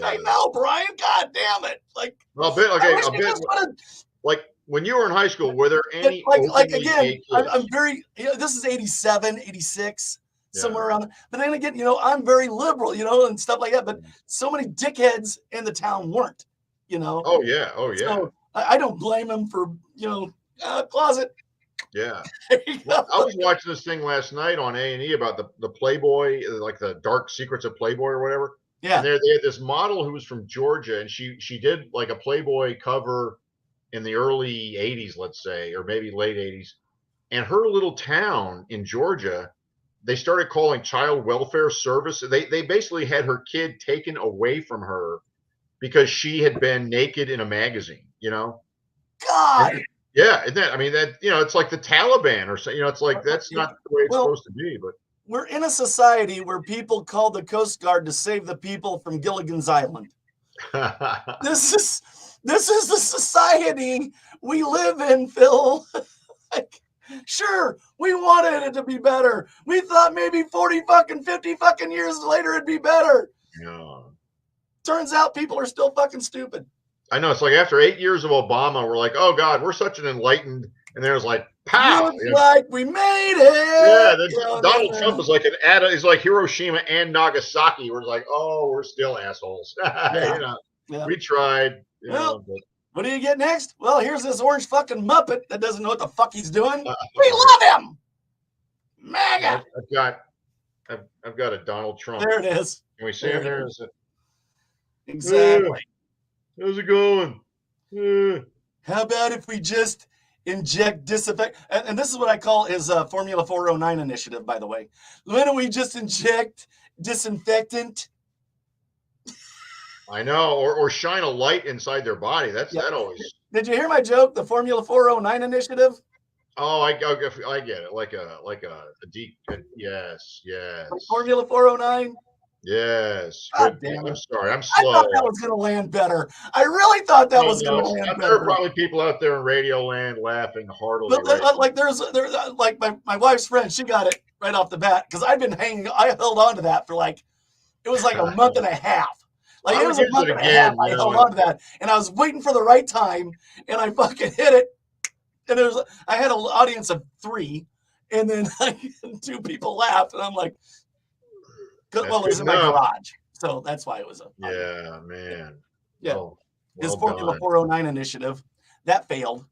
I know, Brian. God damn it! Like, like when you were in high school, were there any again? I'm very. This is 87, 86, somewhere around. But then again, I'm very liberal, and stuff like that. But so many dickheads in the town weren't, Oh yeah. So I don't blame him for closet. Yeah. Well, I was watching this thing last night on A&E about the Playboy, like the dark secrets of Playboy or whatever. Yeah. And they had this model who was from Georgia, and she did like a Playboy cover in the early 80s, let's say, or maybe late 80s. And her little town in Georgia, they started calling child welfare service. They basically had her kid taken away from her because she had been naked in a magazine, God. Yeah, it's like the Taliban or so. It's like that's not the way it's supposed to be. But we're in a society where people call the Coast Guard to save the people from Gilligan's Island. This is the society we live in, Phil. Sure, we wanted it to be better. We thought maybe 50 years later it'd be better. Yeah. Turns out people are still fucking stupid. I know. It's like after 8 years of Obama, we're like, oh God, we're such an enlightened. And there's like, pow! Looks like we made it. Yeah. Donald Trump is like he's like Hiroshima and Nagasaki. We're like, oh, we're still assholes. We tried. What do you get next? Well, here's this orange fucking Muppet that doesn't know what the fuck he's doing. We love him. MAGA. I've got a Donald Trump. There it is. Can we see him there? Is it? Exactly. How's it going? How about if we just inject disinfect? And this is what I call his Formula 409 initiative, by the way. Why don't we just inject disinfectant? I know, or shine a light inside their body. That always. Did you hear my joke? The Formula 409 initiative. Oh, I get it. Like a deep. Yes. Like Formula 409. Yes. God damn it. I'm sorry. I'm slow. I thought that was going to land better. I really thought that was going to land better. There are probably people out there in Radio Land laughing heartily. But like there's like my wife's friend, she got it right off the bat because I held on to that for it was like a month and a half. Like it was a month and a half. I held on to that, and I was waiting for the right time, and I fucking hit it. And I had an audience of 3, and then 2 people laughed, and I'm like, well, it was in my garage, so that's why it was man. Yeah, his Formula 409 initiative that failed.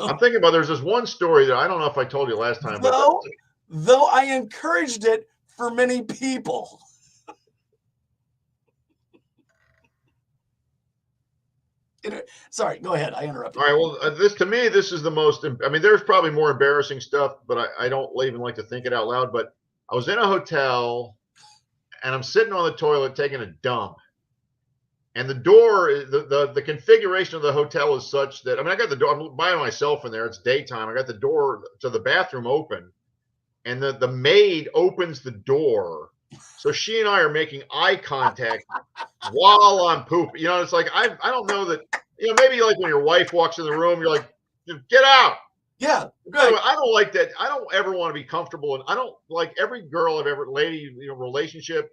I'm thinking about there's this one story that I don't know if I told you last time. Though I encouraged it for many people. Sorry, go ahead. I interrupted. All right. Well, this is the most. I mean, there's probably more embarrassing stuff, but I don't even like to think it out loud. But I was in a hotel, and I'm sitting on the toilet taking a dump, and the door, the configuration of the hotel is such that I got the door. I'm by myself in there. It's daytime. I got the door to the bathroom open, and the maid opens the door. So she and I are making eye contact while I'm pooping. It's like I don't know that. Maybe like when your wife walks in the room, you're like, get out. Yeah, right. I don't like that. I don't ever want to be comfortable, and I don't like every girl I've ever lady relationship.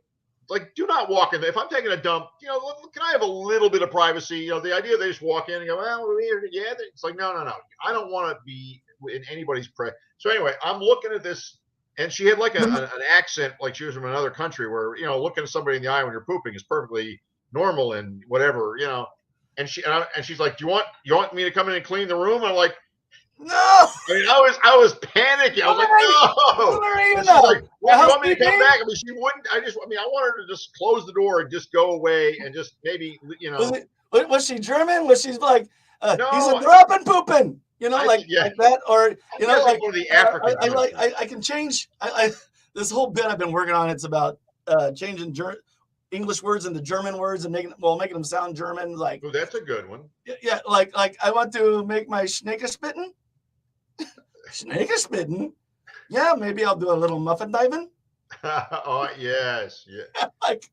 Like, do not walk in. If I'm taking a dump, can I have a little bit of privacy? The idea they just walk in and go, well, yeah. It's like, no. I don't want to be in anybody's prey. So anyway, I'm looking at this, and she had like an accent, like she was from another country, where looking at somebody in the eye when you're pooping is perfectly normal and whatever. And she's like, you want me to come in and clean the room? I'm like, no. I mean, I was panicking. I was like, no. And she's like, well, you want me to come back? I mean, she wouldn't. I want her to just close the door and just go away and just maybe, Was she German? Was she like, no, he's a dropping pooping, like that? Or, like one of the African I can change. This whole bit I've been working on, it's about changing English words into German words and making them sound German. Like, oh, that's a good one. Yeah, like I want to make my Schneekespitten. Schneekespitten? Yeah, maybe I'll do a little muffin diving. Oh, yes. Yeah. Like,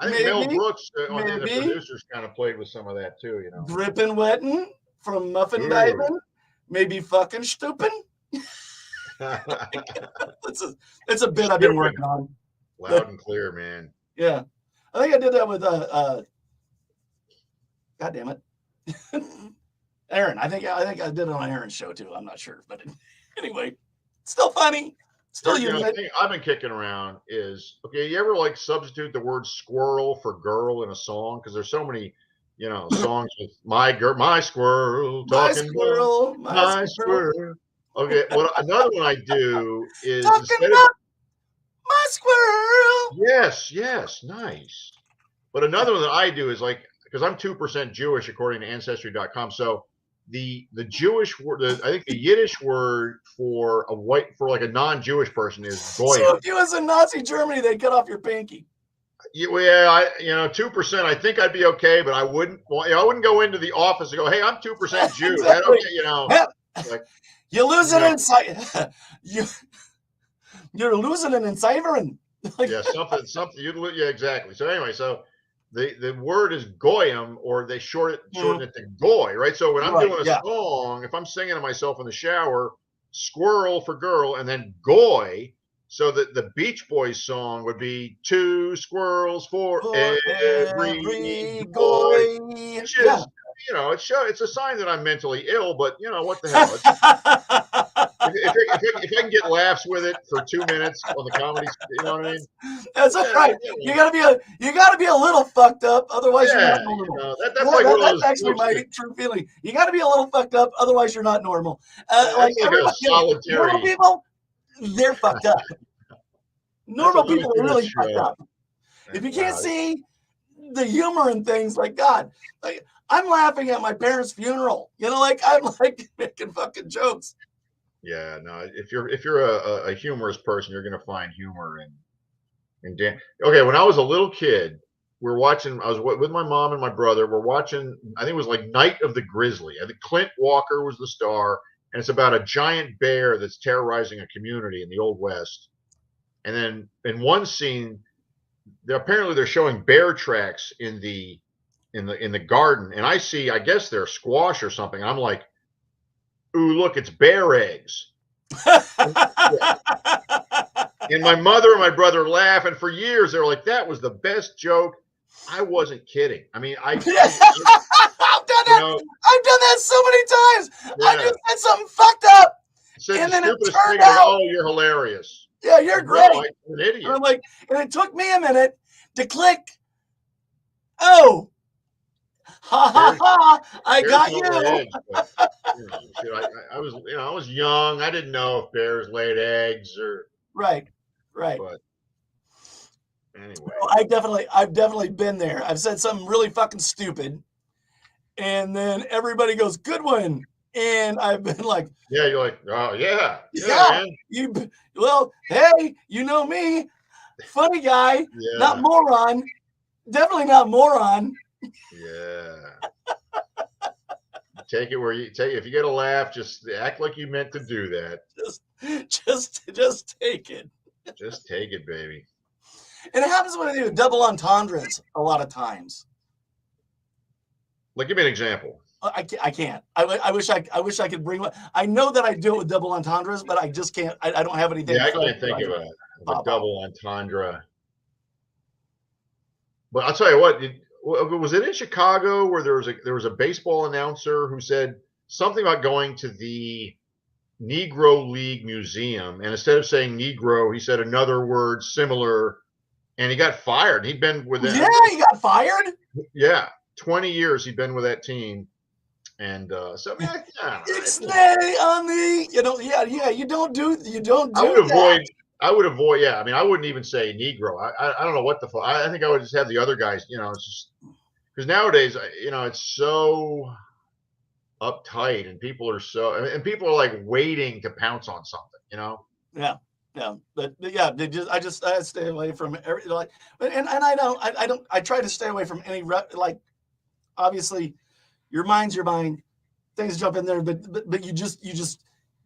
I think Mel Brooks, the producers, kind of played with some of that too, Drippin' wettin' from muffin diving. Maybe fucking stooping. It's a bit I've been working on. Loud and clear, man. Yeah. I think I did that with God damn it. Aaron. I think I did it on Aaron's show too. I'm not sure, but anyway, still funny. Still using it. The thing I've been kicking around is, okay, you ever like substitute the word squirrel for girl in a song? Because there's so many, songs with my squirrel talking my squirrel. Okay, another one I do is talking about my squirrel. Yes, nice. But another one that I do is like, because I'm 2% Jewish according to Ancestry.com, so the Jewish word, I think the Yiddish word for a non-Jewish person is goyim. So if you was in Nazi Germany, they'd cut off your pinky. Yeah, 2%. I think I'd be okay, but I wouldn't. I wouldn't go into the office and go, "Hey, I'm 2% Jew." Exactly. Like, you're losing inside. You're losing an encivering. Yeah, something. Yeah, exactly. So anyway, the word is goyim, or they shorten it to goy, right? So when I'm doing a song, if I'm singing to myself in the shower, squirrel for girl, and then goy, so that the Beach Boys song would be 2 squirrels for every goy. Which is, it's a sign that I'm mentally ill, but what the hell? If I can get laughs with it for 2 minutes on the comedy, you know what I mean? That's right. You gotta be a little fucked up, otherwise you're not normal. That's actually my true feeling. You gotta be a little fucked up, otherwise you're not normal. Like normal people, they're fucked up. Normal people are really fucked up. If you can't see the humor in things, like God, like I'm laughing at my parents' funeral. I'm like making fucking jokes. Yeah, no. If you're a humorous person, you're gonna find humor in Dan. Okay, when I was a little kid, I was with my mom and my brother. We're watching. I think it was like Night of the Grizzly. I think Clint Walker was the star, and it's about a giant bear that's terrorizing a community in the Old West. And then in one scene, they're showing bear tracks in the garden, and I guess they're squash or something. I'm like, ooh, look, it's bear eggs. And my mother and my brother laugh, and for years they were like, that was the best joke. I wasn't kidding. I mean, I've done that. I've done that so many times. Yeah. I just said something fucked up, and then it turned out, oh, you're hilarious. Yeah, you're great. No, I'm an idiot. And I'm like, and it took me a minute to click. Oh, I got you. I was young. I didn't know if bears laid eggs or right. But anyway, I've definitely been there. I've said something really fucking stupid, and then everybody goes, "Good one," and I've been like, "Yeah," you're like, "Oh yeah, man. Hey, you know me, funny guy, not moron, definitely not moron." Yeah. Take it where you take it. If you get a laugh, just act like you meant to do that. Just take it. Just take it, baby. And it happens when I do double entendres a lot of times. Like, give me an example. I can't. I wish I could bring one. I know that I do it with double entendres, but I just can't. I don't have anything. Yeah, I can't think of a double entendre. But I'll tell you what, was it in Chicago where there was a baseball announcer who said something about going to the Negro League Museum, and instead of saying Negro, he said another word similar, and he got fired. He'd been with them. Yeah, he got fired. Yeah, 20 years he'd been with that team, and so Ixnay on the, yeah. You don't do I would avoid. Yeah, I mean, I wouldn't even say Negro. I don't know what the fuck. I think I would just have the other guys. It's just because nowadays, it's so uptight, and people are like waiting to pounce on something. Yeah, but yeah, I stay away from and I try to stay away from any obviously, your mind's your mind. Things jump in there, but you just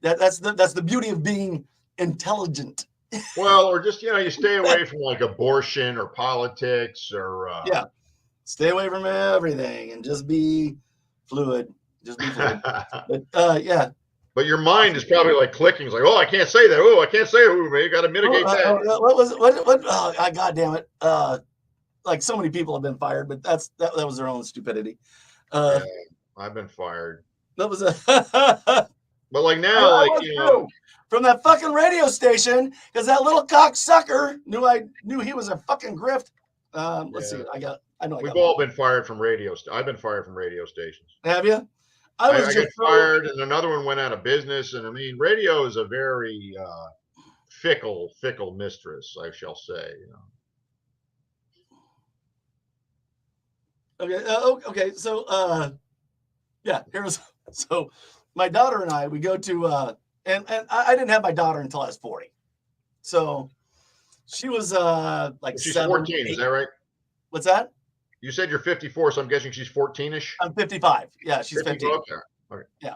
that's the beauty of being intelligent. Well, or just you stay away from like abortion or politics or stay away from everything and just be fluid. But yeah. But your mind is probably like clicking. It's like, oh, I can't say that. Oh, I can't say it. Man, you got to mitigate that. What was it? What? Oh, God damn it! Like so many people have been fired, but that was their own stupidity. Yeah, I've been fired. That was But like now, from that fucking radio station, because that little cocksucker knew he was a fucking grift. Let's see. We've all been fired from I've been fired from radio stations. Have you? I got fired, and another one went out of business. And I mean, radio is a very fickle mistress, I shall say. Okay. So, yeah. So my daughter and I, we go to, and I didn't have my daughter until I was 40. So she was like she's 14. 8. Is that right? What's that? You said you're 54, so I'm guessing she's 14-ish. I'm 55. Yeah, she's 15. Okay. Yeah.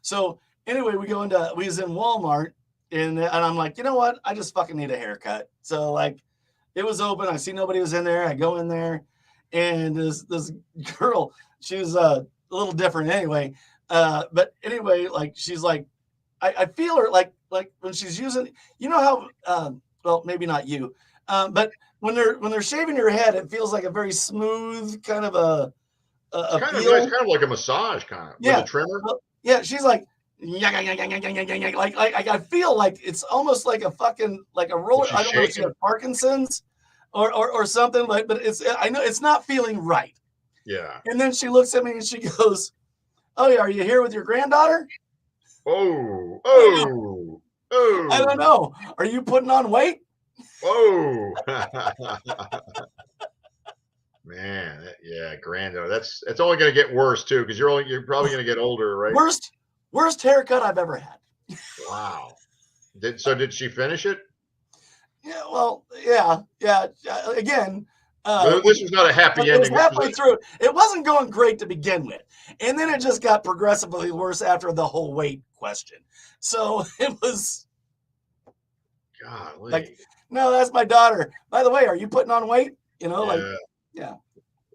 So anyway, we was in Walmart, and I'm like, you know what? I just fucking need a haircut. So like, it was open. I see nobody was in there. I go in there, and this girl, she was a little different anyway. But anyway, like she's like, I feel her like when she's using, how well, maybe not you, but when they're shaving your head, it feels like a very smooth kind of it's kind of nice, kind of like a massage, kind of with a trimmer. Well, yeah, she's like, like I feel like it's almost like a fucking like a roller. I don't know if she has Parkinson's or something like, but I know it's not feeling right. Yeah. And then she looks at me and she goes, "Oh yeah, are you here with your granddaughter?" Oh. I don't know. Are you putting on weight? Oh. Man, yeah, granddaughter. It's only going to get worse too, because you're probably going to get older, right? Worst haircut I've ever had. Wow. Did she finish it? Yeah. Well, yeah. Again. This was not a happy ending. Halfway through, it wasn't going great to begin with, and then it just got progressively worse after the whole weight question. So it was. Golly. Like, no, that's my daughter. By the way, are you putting on weight? Yeah.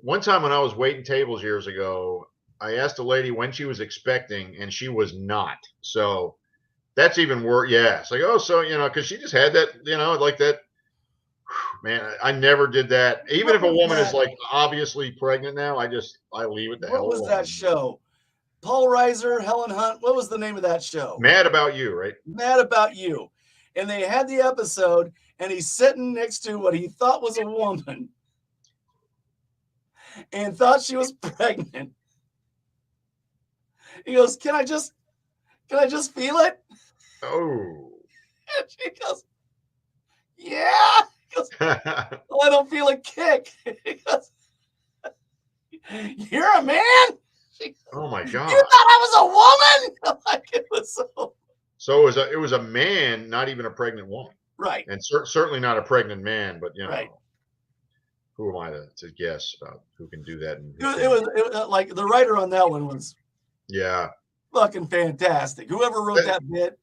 One time when I was waiting tables years ago, I asked a lady when she was expecting, and she was not. So that's even worse. Yeah. It's like, oh, so, because she just had that, like that. Man, I never did that. Even if a woman is like obviously pregnant now, I leave it the hell alone. What was that show? Paul Reiser, Helen Hunt. What was the name of that show? Mad About You, right? Mad About You. And they had the episode, and he's sitting next to what he thought was a woman and thought she was pregnant. He goes, Can I just feel it? Oh. And she goes, yeah. He goes, well, I don't feel a kick. He goes, you're a man? She goes, oh my God. You thought I was a woman? Like, it was so. So it was a man, not even a pregnant woman. Right. And certainly not a pregnant man, but right. Who am I to guess about who can do that? It was like the writer on that one was fucking fantastic. Whoever wrote that bit.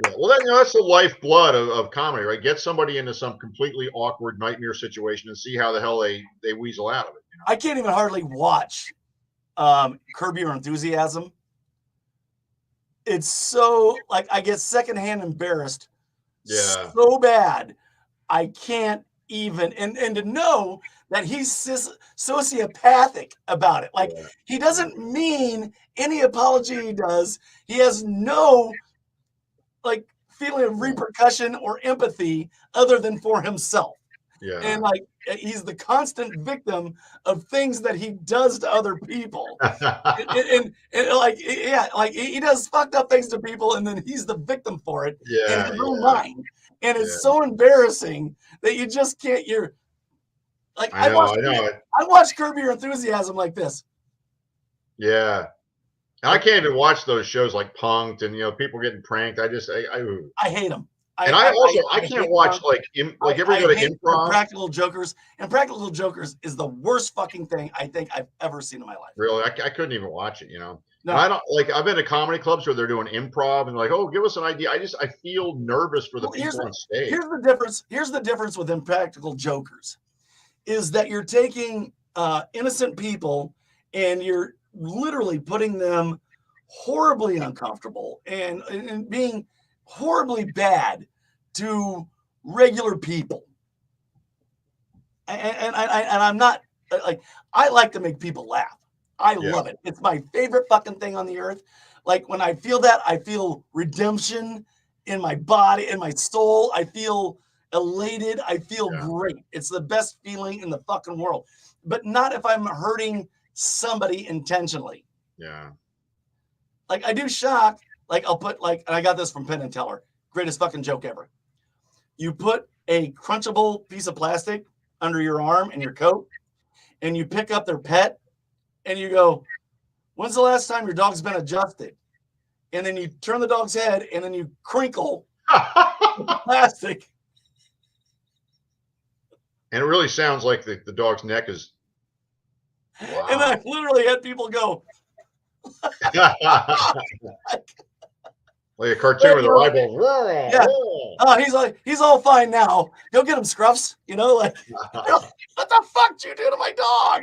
Yeah, well, that's the lifeblood of comedy, right? Get somebody into some completely awkward nightmare situation and see how the hell they weasel out of it. I can't even hardly watch Curb Your Enthusiasm. It's so like I get secondhand embarrassed so bad. I can't even and to know that he's sociopathic about it. Like he doesn't mean any apology he does. He has no like feeling of repercussion or empathy other than for himself. Yeah. And like he's the constant victim of things that he does to other people. and like like he does fucked up things to people and then he's the victim for it in his own mind. And it's so embarrassing that you just can't you're like I watched Curb Your Enthusiasm like this. Yeah. I can't even watch those shows like Punk'd and people getting pranked. I hate them. I can't watch ever go to improv. Practical Jokers, and Practical Jokers is the worst fucking thing I think I've ever seen in my life. Really, I couldn't even watch it. No. I don't I've been to comedy clubs where they're doing improv and like, oh, give us an idea. I feel nervous for the people on stage. Here's the difference. Here's the difference with Impractical Jokers, is that you're taking innocent people and you're literally putting them horribly uncomfortable and being horribly bad to regular people. And I'm not like, I like to make people laugh. I love it. It's my favorite fucking thing on the earth. Like when I feel that, I feel redemption in my body, in my soul. I feel elated. I feel great. It's the best feeling in the fucking world, but not if I'm hurting somebody intentionally. Yeah. Like I do shock. Like I'll put and I got this from Penn and Teller. Greatest fucking joke ever. You put a crunchable piece of plastic under your arm in your coat and you pick up their pet and you go, when's the last time your dog's been adjusted? And then you turn the dog's head and then you crinkle the plastic. And it really sounds like the dog's neck is. Wow. And I literally had people go. Like a cartoon with their eyeballs. Yeah. Oh, he's all fine now. Go get him, Scruffs. Like, what the fuck did you do to my dog?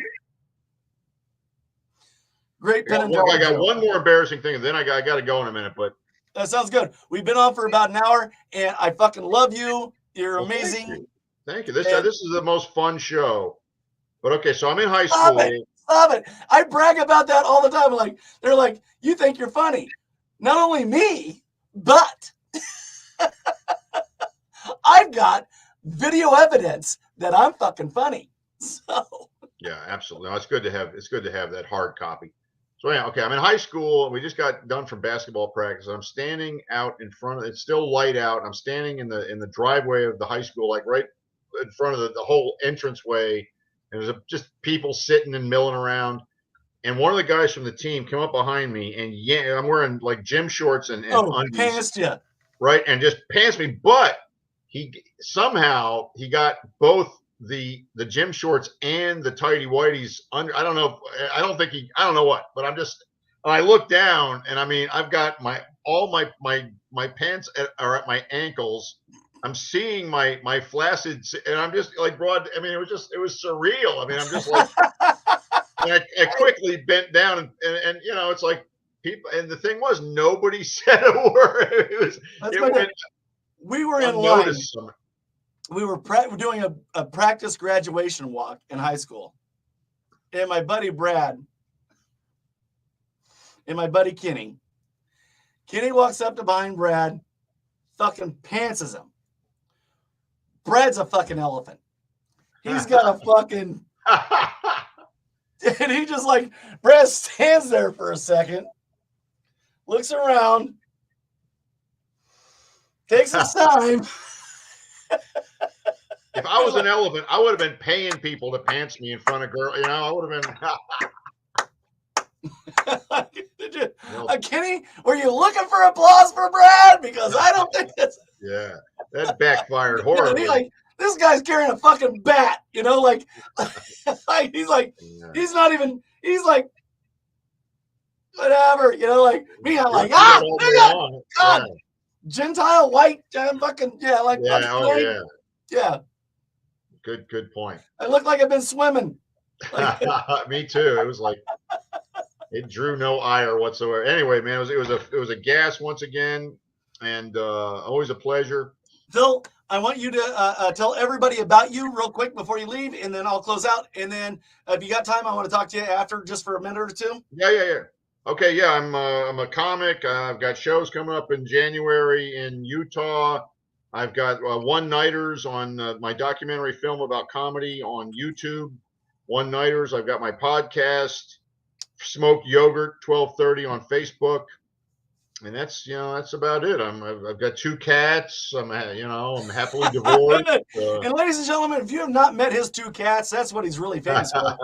Great Penn and Teller. I got one more embarrassing thing, and then I got to go in a minute. But that sounds good. We've been on for about an hour, and I fucking love you. You're amazing. Thank you. This is the most fun show. But okay, so I'm in high school. Stop it. I brag about that all the time. Like they're like, you think you're funny. Not only me, but I've got video evidence that I'm fucking funny. So yeah, absolutely. No, it's good to have that hard copy. So yeah, okay, I'm in high school and we just got done from basketball practice. I'm standing out in front of it's still light out. And I'm standing in the driveway of the high school, like right in front of the whole entranceway. And there's just people sitting and milling around. And one of the guys from the team came up behind me and I'm wearing like gym shorts and undies. Pantsed you. Right, and just pants me. But he got both the gym shorts and the tighty whities under. I don't know. I don't know what. But I look down and I mean I've got all my pants are at my ankles. I'm seeing my flaccid and I'm just like broad. I mean it was surreal. I mean I'm just like. And I quickly bent down and it's like people, and the thing was nobody said a word. We were in line. We were doing a practice graduation walk in high school, and my buddy Brad and my buddy Kenny walks up to behind Brad, fucking pantses him. Brad's a fucking elephant. He's got a fucking. And he just like, Brad stands there for a second, looks around, takes his time. If I was an elephant, I would have been paying people to pants me in front of girls. I would have been. Did you, Kenny, were you looking for applause for Brad? Because I don't think that's. Yeah, that backfired horribly. This guy's carrying a fucking bat, like he's like, he's not even, he's like, whatever, like me, I'm like, God, yeah. Gentile, white, fucking, like, yeah. Good point. I look like I've been swimming. Me too. It was like, It drew no ire whatsoever. Anyway, man, it was a gas once again, and always a pleasure. Phil, I want you to tell everybody about you real quick before you leave, and then I'll close out. And then if you got time, I want to talk to you after just for a minute or two. Yeah. Okay, yeah, I'm a comic. I've got shows coming up in January in Utah. I've got one-nighters on my documentary film about comedy on YouTube. One-nighters. I've got my podcast, Smoked Yogurt, 12:30 on Facebook. And that's about it. I've got 2 cats. I'm happily divorced. And ladies and gentlemen, if you have not met his 2 cats, that's what he's really famous for.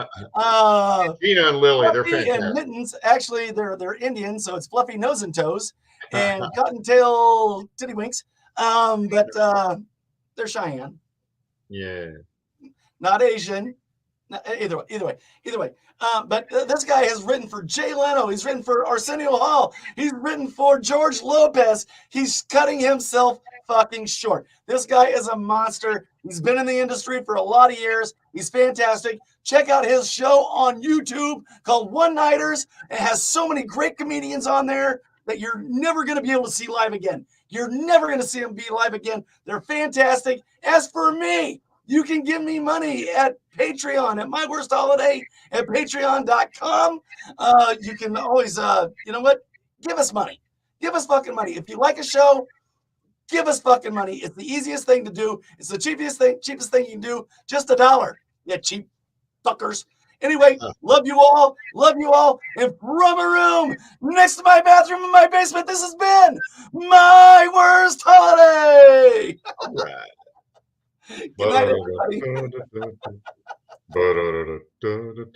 Gina and Lily, they're fantastic. And Mittens, actually, they're Indian, so it's Fluffy Nose and Toes, and Cottontail Tittywinks. But they're Cheyenne. Yeah. Not Asian. Either way. But this guy has written for Jay Leno. He's written for Arsenio Hall. He's written for George Lopez. He's cutting himself fucking short. This guy is a monster. He's been in the industry for a lot of years. He's fantastic. Check out his show on YouTube called One Nighters. It has so many great comedians on there that you're never going to be able to see live again. You're never going to see them be live again. They're fantastic. As for me, you can give me money at Patreon, at My Worst Holiday, at patreon.com. You can always, you know what? Give us money. Give us fucking money. If you like a show, give us fucking money. It's the easiest thing to do. It's the cheapest thing you can do. Just $1. Yeah, cheap fuckers. Anyway, love you all. And from a room next to my bathroom in my basement, this has been My Worst Holiday. All right. Good night, everybody.